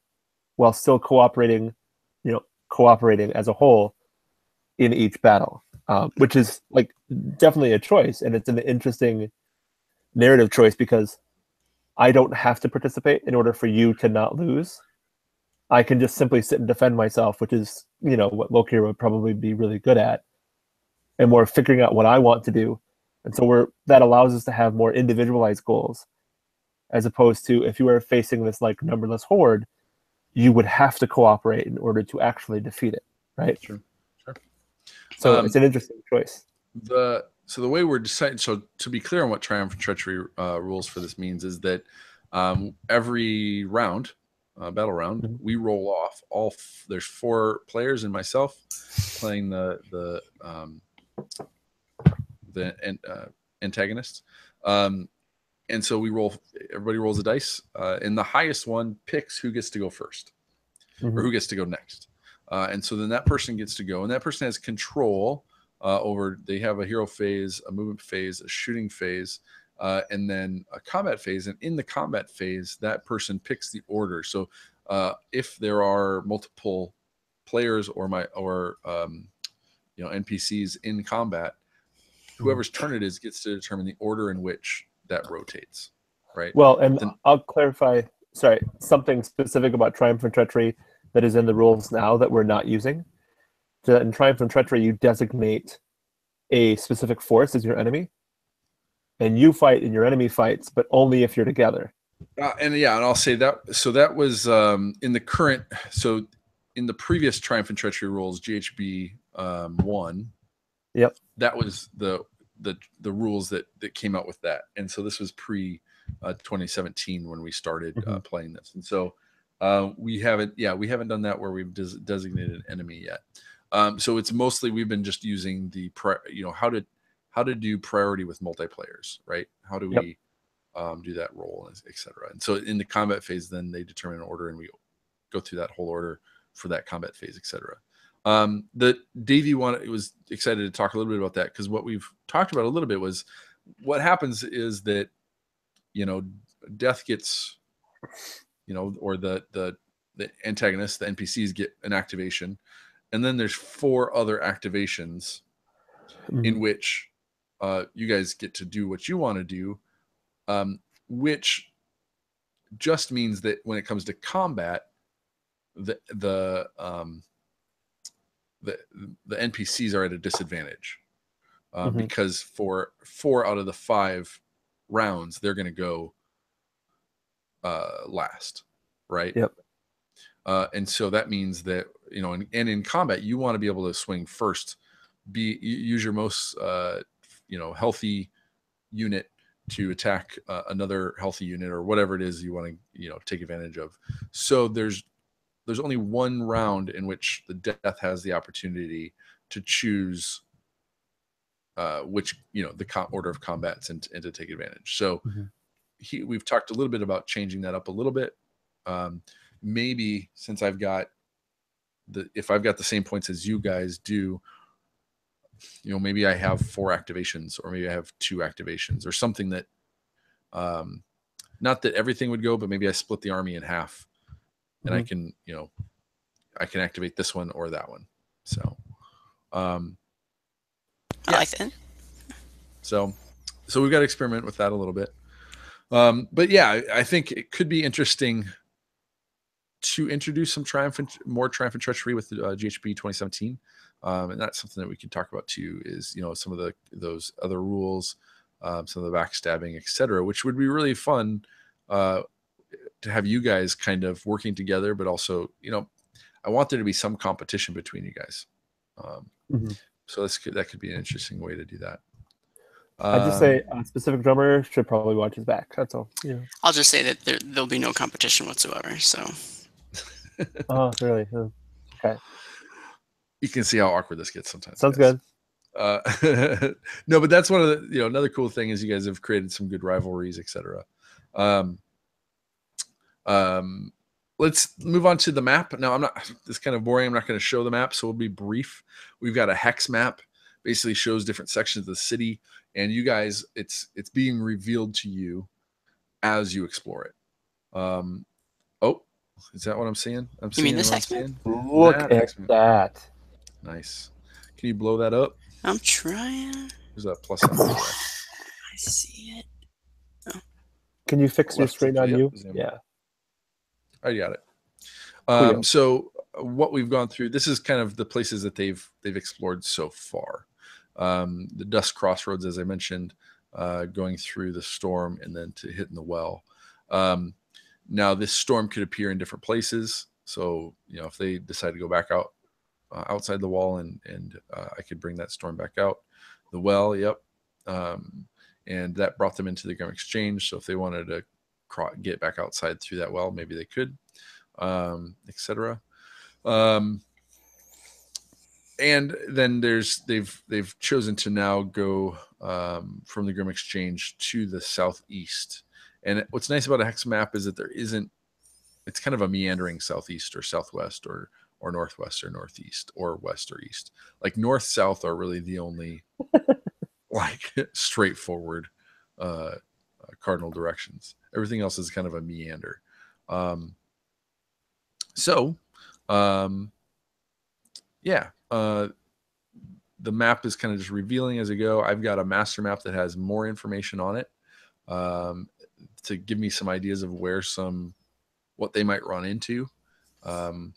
while still cooperating as a whole in each battle, which is like definitely a choice, and it's an interesting narrative choice because I don't have to participate in order for you to not lose. I can just simply sit and defend myself, which is, what Lokir would probably be really good at, and more figuring out what I want to do. And so that allows us to have more individualized goals, as opposed to if you were facing this like numberless horde, you would have to cooperate in order to actually defeat it, right? Sure. So it's an interesting choice. So the way we're deciding, so to be clear on what Triumph and Treachery rules for this means is that every round, battle round, we roll off there's 4 players and myself playing the antagonists, and so everybody rolls a dice, and the highest one picks who gets to go first or who gets to go next, and so then that person gets to go, and that person has control over. They have a hero phase, a movement phase, a shooting phase, and then a combat phase. And in the combat phase, that person picks the order. So if there are multiple players or NPCs in combat, whoever's turn it is gets to determine the order in which that rotates, right? Well, and I'll clarify, something specific about Triumph and Treachery that is in the rules now that we're not using. So in Triumph and Treachery, you designate a specific force as your enemy, and you fight and your enemy fights, but only if you're together. And I'll say that. So that was in the current. So in the previous Triumph and Treachery rules, GHB 1. Yep. That was the rules that came out with that, and so this was pre 2017 when we started playing this, and so we haven't done that where we've designated an enemy yet. So it's mostly we've been just using the how to do priority with multiplayers, right? How do we do that role, etc. And so in the combat phase, then they determine an order, and we go through that whole order for that combat phase, etc. The Davy was excited to talk a little bit about that, because what we've talked about a little bit was what happens is that Death gets or the antagonists, the NPCs get an activation. And then there's 4 other activations in which you guys get to do what you want to do, which just means that when it comes to combat, the NPCs are at a disadvantage because for 4 out of the 5 rounds, they're going to go last, right? Yep. And so that means that, and in combat, you want to be able to swing first, use your most, healthy unit to attack another healthy unit or whatever it is you want to, take advantage of. So there's only one round in which the Death has the opportunity to choose which, the order of combats and to take advantage. So we've talked a little bit about changing that up a little bit. Maybe since if I've got the same points as you guys do, maybe I have 4 activations, or maybe I have 2 activations, or something that, not that everything would go, but maybe I split the army in half, and I can, I can activate this one or that one. So, I like that. So we've got to experiment with that a little bit. But yeah, I think it could be interesting to introduce some more triumphant treachery with GHB 2017, and that's something that we can talk about too. Is some of those other rules, some of the backstabbing, etc., which would be really fun to have you guys kind of working together, but also I want there to be some competition between you guys. So that could be an interesting way to do that. I'd just say a specific drummer should probably watch his back. That's all. Yeah. I'll just say that there'll be no competition whatsoever. So. Oh, really? Okay. You can see how awkward this gets sometimes. Sounds good. No, but that's one of the another cool thing is you guys have created some good rivalries, etc. Let's move on to the map. Now, it's kind of boring. I'm not going to show the map, so we'll be brief. We've got a hex map, basically shows different sections of the city, and you guys, it's being revealed to you as you explore it. Oh, is that what I'm seeing? You mean this hex map? Look at that. Nice. Can you blow that up? I'm trying. There's that plus sign there. I see it. Oh. Can you fix your screen on you? Yeah. I got it. So what we've gone through, this is kind of the places that they've explored so far. The Dusk Crossroads, as I mentioned, going through the storm and then to hitting the well. Now this storm could appear in different places. So, if they decide to go back out outside the wall and I could bring that storm back out. The well, yep. And that brought them into the Grim Exchange. So if they wanted to get back outside through that well, maybe they could, etc. And then they've chosen to now go from the Grim Exchange to the southeast. And what's nice about a hex map is that it's kind of a meandering southeast or southwest or northwest or northeast or west or east. Like north, south are really the only like straightforward cardinal directions. Everything else is kind of a meander. The map is kind of just revealing as I go. I've got a master map that has more information on it to give me some ideas of what they might run into, or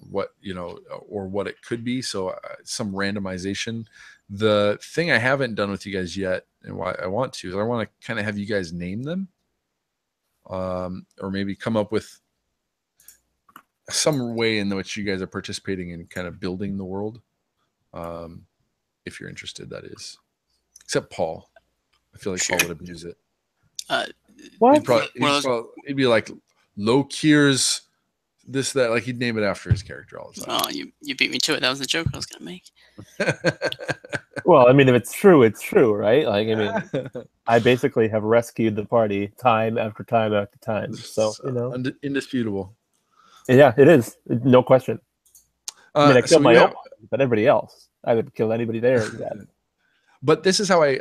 what it could be. So some randomization. The thing I haven't done with you guys yet, and why I want to, is I want to kind of have you guys name them, or maybe come up with some way in which you guys are participating in kind of building the world. If you're interested, that is. Except Paul. I feel like Sure. Paul would abuse it. What? He'd be like Lokir's this, that, like he'd name it after his character all the time. Oh, you beat me to it. That was the joke I was gonna make. Well, I mean, if it's true, right? Like, I mean, I basically have rescued the party time after time after time. So, Indisputable. Yeah, it is. No question. I mean, I killed my own, but everybody else, I would kill anybody there. But this is how I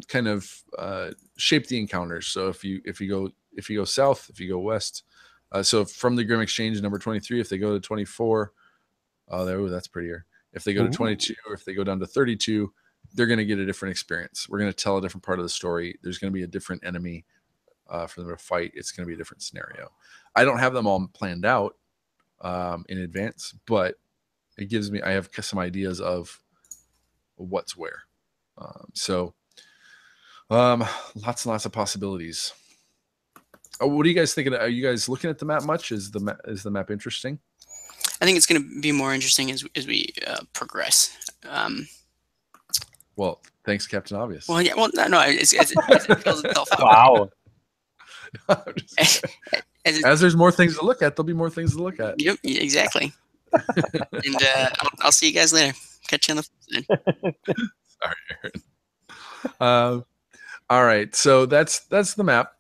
kind of shape the encounters. So if you go south, if you go west, so from the Grim Exchange number 23, if they go to 24, that's prettier. If they go to 22, or if they go down to 32, they're going to get a different experience. We're going to tell a different part of the story. There's going to be a different enemy for them to fight. It's going to be a different scenario. I don't have them all planned out in advance, but it gives me, I have some ideas of what's where. Lots and lots of possibilities. What are you guys thinking? Are you guys looking at the map much? Is the map interesting? I think it's going to be more interesting as we progress. Well, thanks, Captain Obvious. Well, yeah. Well, no. It fills itself out. Wow. As there's more things to look at, there'll be more things to look at. Yep, exactly. And I'll see you guys later. Catch you on the phone. Sorry, Aaron. All right, so that's the map.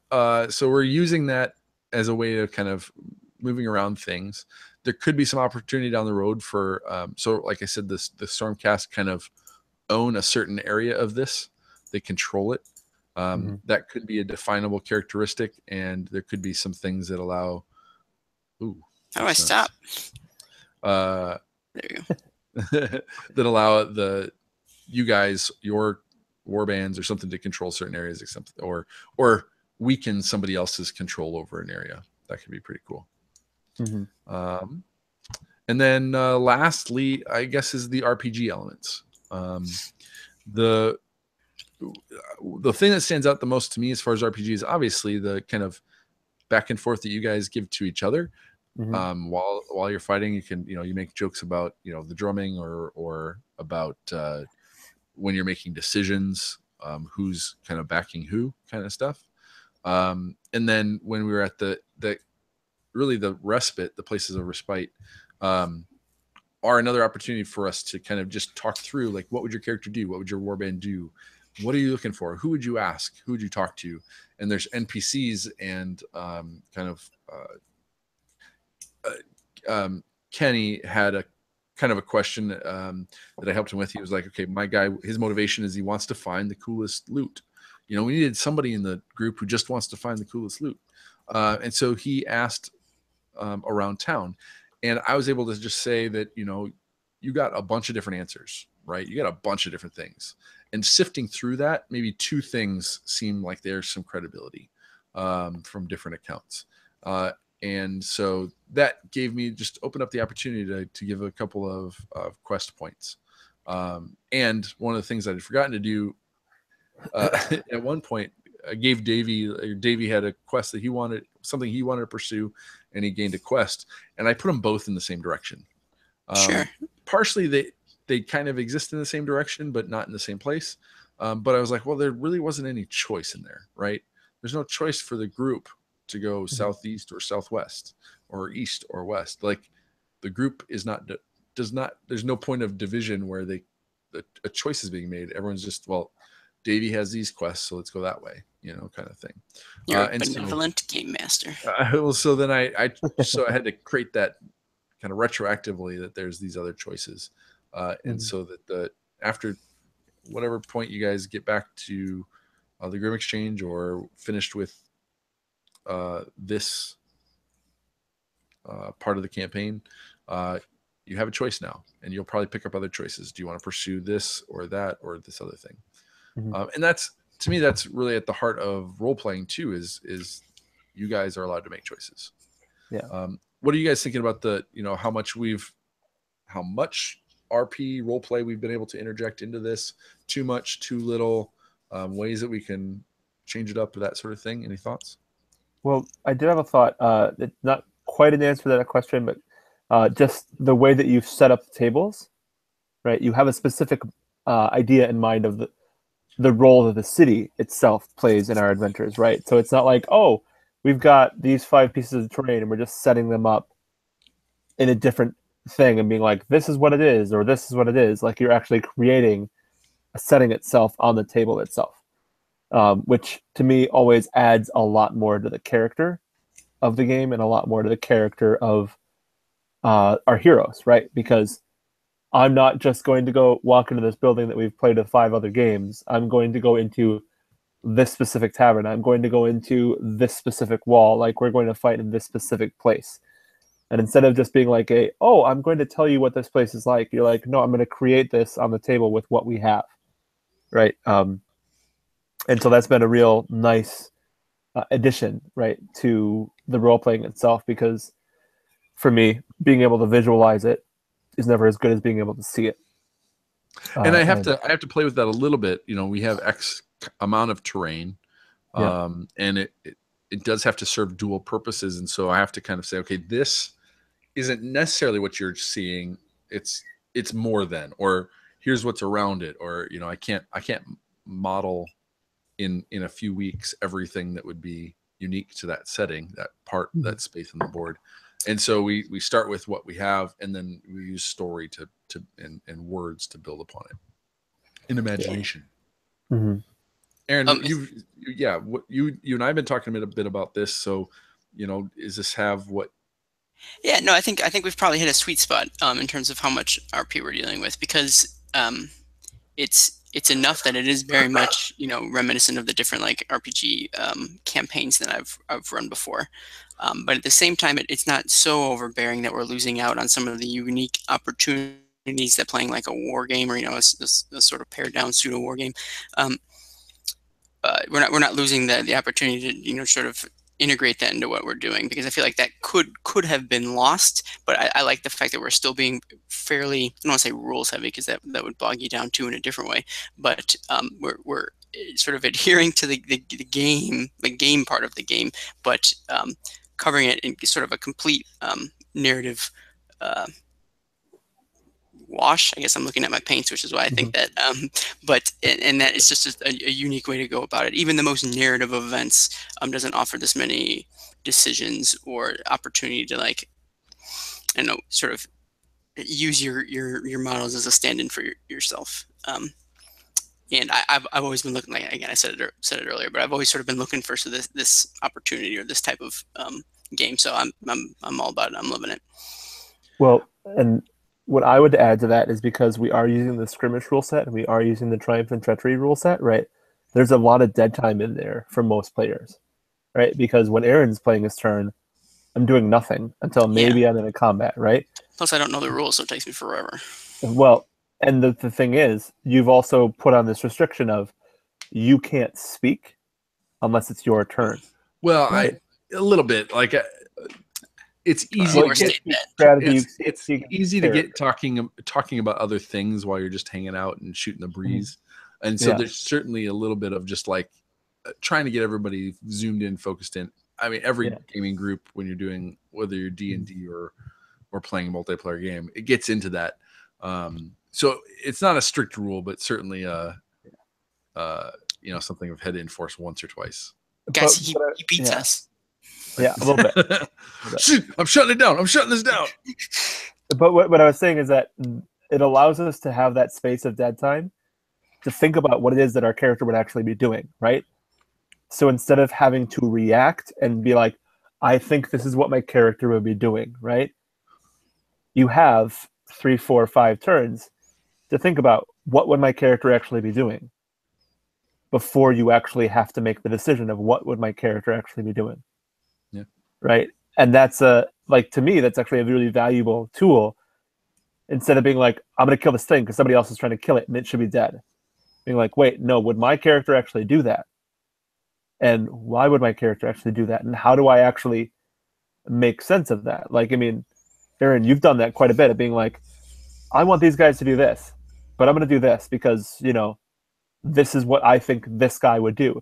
So we're using that as a way of kind of moving around things. There could be some opportunity down the road for so like I said, the Stormcast kind of own a certain area of this. They control it. That could be a definable characteristic, and there could be some things that allow. Ooh, how do I stop? There you go. That allow you guys, your war bands or something, to control certain areas, or weaken somebody else's control over an area. That could be pretty cool. And then lastly, I guess, is the RPG elements. The thing that stands out the most to me as far as RPG is obviously the kind of back and forth that you guys give to each other. While you're fighting, you can, you make jokes about, the drumming or about when you're making decisions, who's kind of backing who kind of stuff. And then when we were at the really the respite, the places of respite, are another opportunity for us to kind of just talk through, like, what would your character do? What would your warband do? What are you looking for? Who would you ask? Who would you talk to? And there's NPCs and Kenny had a kind of a question that I helped him with. He was like, okay, my guy, his motivation is he wants to find the coolest loot. We needed somebody in the group who just wants to find the coolest loot. And so he asked around town. And I was able to just say that, you got a bunch of different answers, right? You got a bunch of different things. And sifting through that, maybe two things seem like there's some credibility from different accounts. And so that gave me, just opened up the opportunity to give a couple of quest points. And one of the things I'd forgotten to do at one point, I gave Davy had a quest that he wanted, something he wanted to pursue, and he gained a quest, and I put them both in the same direction. Sure. Partially they kind of exist in the same direction, but not in the same place. But I was like, well, there really wasn't any choice in there, right? There's no choice for the group to go southeast or southwest or east or west. Like, the group there's no point of division where a choice is being made. Everyone's just, well, Davy has these quests, so let's go that way, kind of thing. You're a benevolent game master. Well, so then I had to create that kind of retroactively, that there's these other choices, and so that after whatever point you guys get back to the Grim Exchange or finished with this part of the campaign, you have a choice now, and you'll probably pick up other choices. Do you want to pursue this or that or this other thing? And that's, to me, that's really at the heart of role playing too, is you guys are allowed to make choices. Yeah. What are you guys thinking about how much RP role play we've been able to interject into this? Too much, too little, ways that we can change it up, that sort of thing? Any thoughts? Well, I did have a thought. It's not quite an answer to that question, but just the way that you've set up the tables, right? You have a specific idea in mind of the role that the city itself plays in our adventures, right? So it's not like, oh, we've got these 5 pieces of terrain and we're just setting them up in a different thing and being like, this is what it is, or this is what it is. Like, you're actually creating a setting itself on the table itself, which to me always adds a lot more to the character of the game and a lot more to the character of our heroes, right? Because I'm not just going to go walk into this building that we've played with 5 other games. I'm going to go into this specific tavern. I'm going to go into this specific wall. Like, we're going to fight in this specific place. And instead of just being like I'm going to tell you what this place is like, you're like, no, I'm going to create this on the table with what we have, right? And so that's been a real nice addition, right, to the role-playing itself, because for me, being able to visualize it is never as good as being able to see it. And I have to play with that a little bit. We have X amount of terrain, and it does have to serve dual purposes. And so I have to kind of say, okay, this isn't necessarily what you're seeing. It's more than, or here's what's around it, or I can't model in a few weeks everything that would be unique to that setting, that part, that space on the board. And so we start with what we have, and then we use story and words to build upon it, in imagination. Aaron, you and I have been talking a bit about this. So, is this have what? Yeah, no, I think we've probably hit a sweet spot in terms of how much RP we're dealing with, because it's enough that it is very much reminiscent of the different like RPG campaigns that I've run before. But at the same time, it's not so overbearing that we're losing out on some of the unique opportunities that playing like a war game, or a sort of pared down pseudo war game. We're not losing the opportunity to sort of integrate that into what we're doing, because I feel like that could have been lost. But I like the fact that we're still being fairly, I don't want to say rules heavy, because that would bog you down too in a different way. But we're sort of adhering to the game part of the game, but covering it in sort of a complete narrative wash. I guess I'm looking at my paints, which is why I think that. But that is just a unique way to go about it. Even the most narrative of events doesn't offer this many decisions or opportunity to, like, I don't know, sort of use your models as a stand-in for yourself. And I've always been looking, like, again, I said it earlier, but I've always sort of been looking for this opportunity or this type of game. So I'm all about it. I'm loving it. Well, and what I would add to that is, because we are using the skirmish rule set and we are using the triumph and treachery rule set, right? There's a lot of dead time in there for most players, right? Because when Aaron's playing his turn, I'm doing nothing until maybe I'm in a combat, right? Plus, I don't know the rules, so it takes me forever. Well, and the thing is, you've also put on this restriction of you can't speak unless it's your turn. Well, right? a little bit, like, it's easy to get strategy. It's easy to get talking about other things while you're just hanging out and shooting the breeze. And so there's certainly a little bit of just like trying to get everybody zoomed in, focused in. I mean, every gaming group, when you're doing, whether you're D&D or playing a multiplayer game, it gets into that. So it's not a strict rule, but certainly something I've had to enforce once or twice. Guys, he beats us. Yeah, a little bit. Shoot, I'm shutting it down. I'm shutting this down. But what I was saying is that it allows us to have that space of dead time to think about what it is that our character would actually be doing, right? So instead of having to react and be like, I think this is what my character would be doing, right? You have 3, 4, 5 turns to think about, what would my character actually be doing, before you actually have to make the decision of what would my character actually be doing. Yeah. Right. And that's to me, that's actually a really valuable tool, instead of being like, I'm going to kill this thing because somebody else is trying to kill it and it should be dead. Being like, wait, no, would my character actually do that? And why would my character actually do that? And how do I actually make sense of that? Like, I mean, Aaron, you've done that quite a bit, of being like, I want these guys to do this, but I'm going to do this because, this is what I think this guy would do.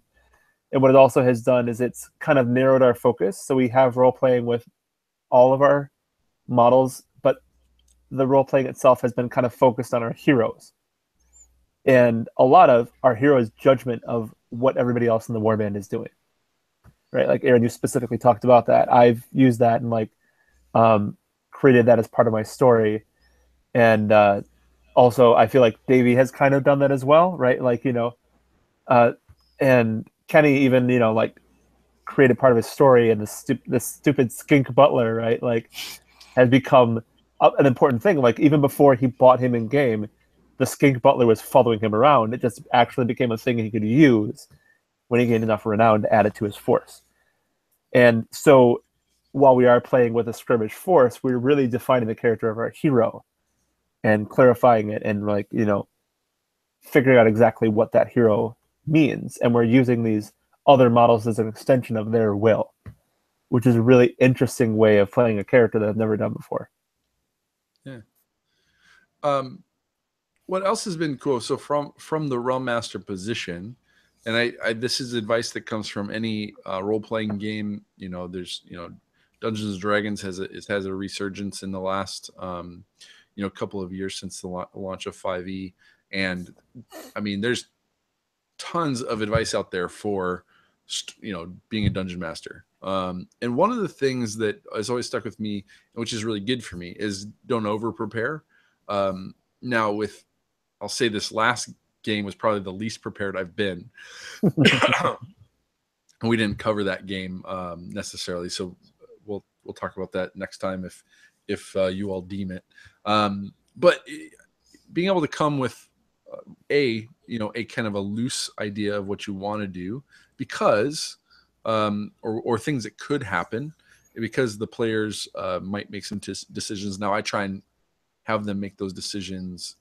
And what it also has done is it's kind of narrowed our focus. So we have role-playing with all of our models, but the role-playing itself has been kind of focused on our heroes. And a lot of our heroes' judgment of what everybody else in the warband is doing. Right? Like, Aaron, you specifically talked about that. I've used that and created that as part of my story. And also, I feel like Davy has kind of done that as well, right? Like, and Kenny even, created part of his story, and this stupid skink butler, right? Like, has become an important thing. Like, even before he bought him in game, the skink butler was following him around. It just actually became a thing he could use when he gained enough renown to add it to his force. And so, while we are playing with a skirmish force, we're really defining the character of our hero and clarifying it, and figuring out exactly what that hero means. And we're using these other models as an extension of their will, which is a really interesting way of playing a character that I've never done before. Yeah. What else has been cool? So from the Realm Master position, and I this is advice that comes from any role-playing game. There's Dungeons and Dragons has a resurgence in the last couple of years since the launch of 5e, and I mean, there's tons of advice out there for being a dungeon master. And one of the things that has always stuck with me, which is really good for me, is don't over prepare. Now, I'll say this last game was probably the least prepared I've been. We didn't cover that game necessarily, so we'll talk about that next time if you all deem it. But being able to come with a kind of a loose idea of what you want to do, because or things that could happen, because the players might make some decisions. Now I try and have them make those decisions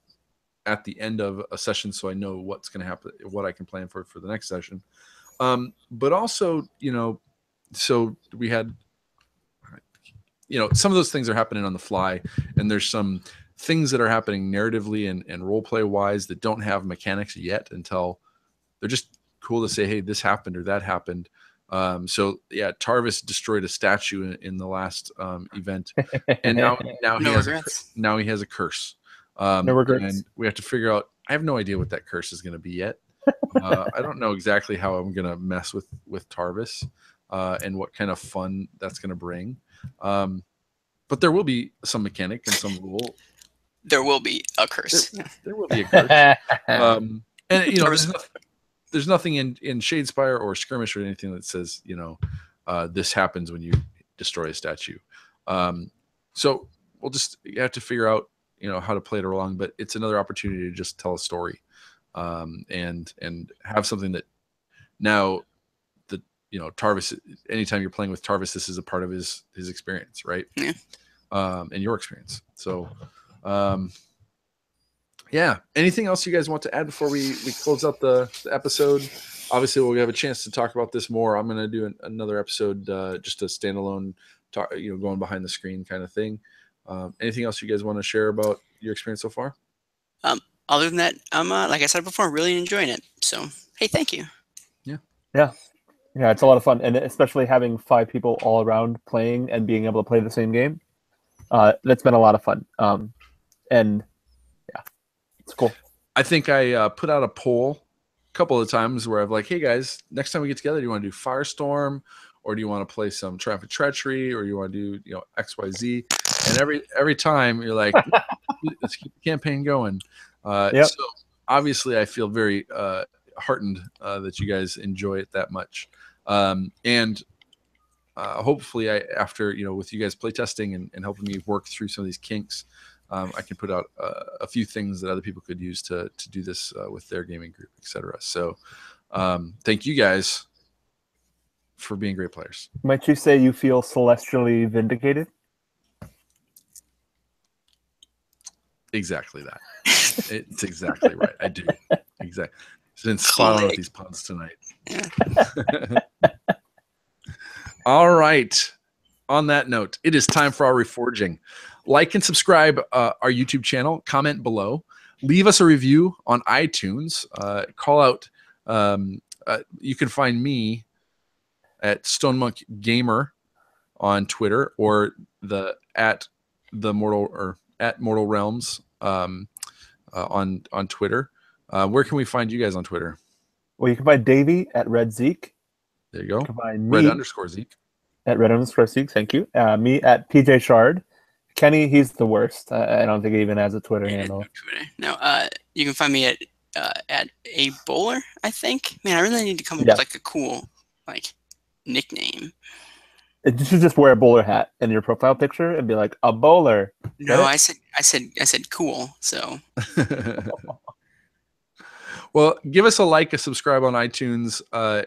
at the end of a session, so I know what's going to happen, what I can plan for the next session. But also, so we had, some of those things are happening on the fly, and there's some things that are happening narratively and role play wise that don't have mechanics yet until they're just cool to say, hey, this happened or that happened. So yeah, Tarvis destroyed a statue in the last event, and now he has a curse. No regrets. And we have to figure out. I have no idea what that curse is going to be yet. I don't know exactly how I'm going to mess with Tarvis and what kind of fun that's going to bring. But there will be some mechanic and some rule. There will be a curse. There will be a curse. And there's nothing in Shadespire or Skirmish or anything that says, this happens when you destroy a statue. So we'll just have to figure out, how to play it along. But it's another opportunity to just tell a story, and have something that now that Tarvis. Anytime you're playing with Tarvis, this is a part of his experience, right? Yeah. And your experience. So. Yeah. Anything else you guys want to add before we close out the episode? Obviously, we'll have a chance to talk about this more. I'm going to do another episode, just a standalone talk, going behind the screen kind of thing. Anything else you guys want to share about your experience so far? Other than that, I'm like I said before, really enjoying it. So, hey, thank you. Yeah. It's a lot of fun, and especially having 5 people all around playing and being able to play the same game. That's been a lot of fun. And yeah, it's cool. I think I put out a poll a couple of times where I've like, hey guys, next time we get together, do you want to do Firestorm, or do you want to play some Triumphant Treachery, or you want to do XYZ? And every time you're like, let's keep the campaign going. So obviously, I feel very heartened that you guys enjoy it that much, and hopefully, after with you guys playtesting and helping me work through some of these kinks. I can put out a few things that other people could use to do this with their gaming group, etc. So thank you guys for being great players. Might you say you feel celestially vindicated? Exactly that. It's exactly right. I do. Exactly. It's been spot on with these puns tonight. All right. On that note, it is time for our reforging. Like and subscribe our YouTube channel. Comment below. Leave us a review on iTunes. Call out. You can find me at Stone Monk Gamer on Twitter, or at Mortal Realms on Twitter. Where can we find you guys on Twitter? Well, you can find Davy at Red Zeke. There you go. You can find me Red_Zeke. At Red_Zeke. Thank you. Me at PJ Shard. Kenny, he's the worst. I don't think he even has a Twitter handle. No, you can find me at A Bowler, I think. Man, I really need to come up with like a cool nickname. You should just wear a bowler hat in your profile picture and be like a bowler. No, I said cool. So. Well, give us a like, a subscribe on iTunes,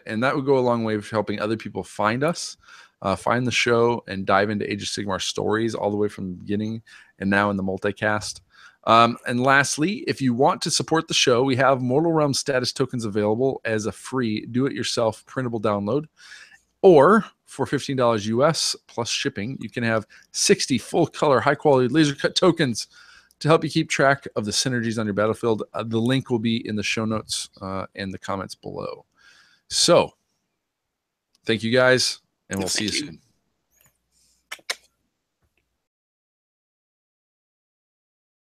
and that would go a long way for helping other people find us. Find the show and dive into Age of Sigmar stories all the way from the beginning and now in the multicast. And lastly, if you want to support the show, we have Mortal Realms status tokens available as a free do-it-yourself printable download. Or for $15 US plus shipping, you can have 60 full-color, high-quality laser-cut tokens to help you keep track of the synergies on your battlefield. The link will be in the show notes and the comments below. So, thank you guys. And we'll see you soon.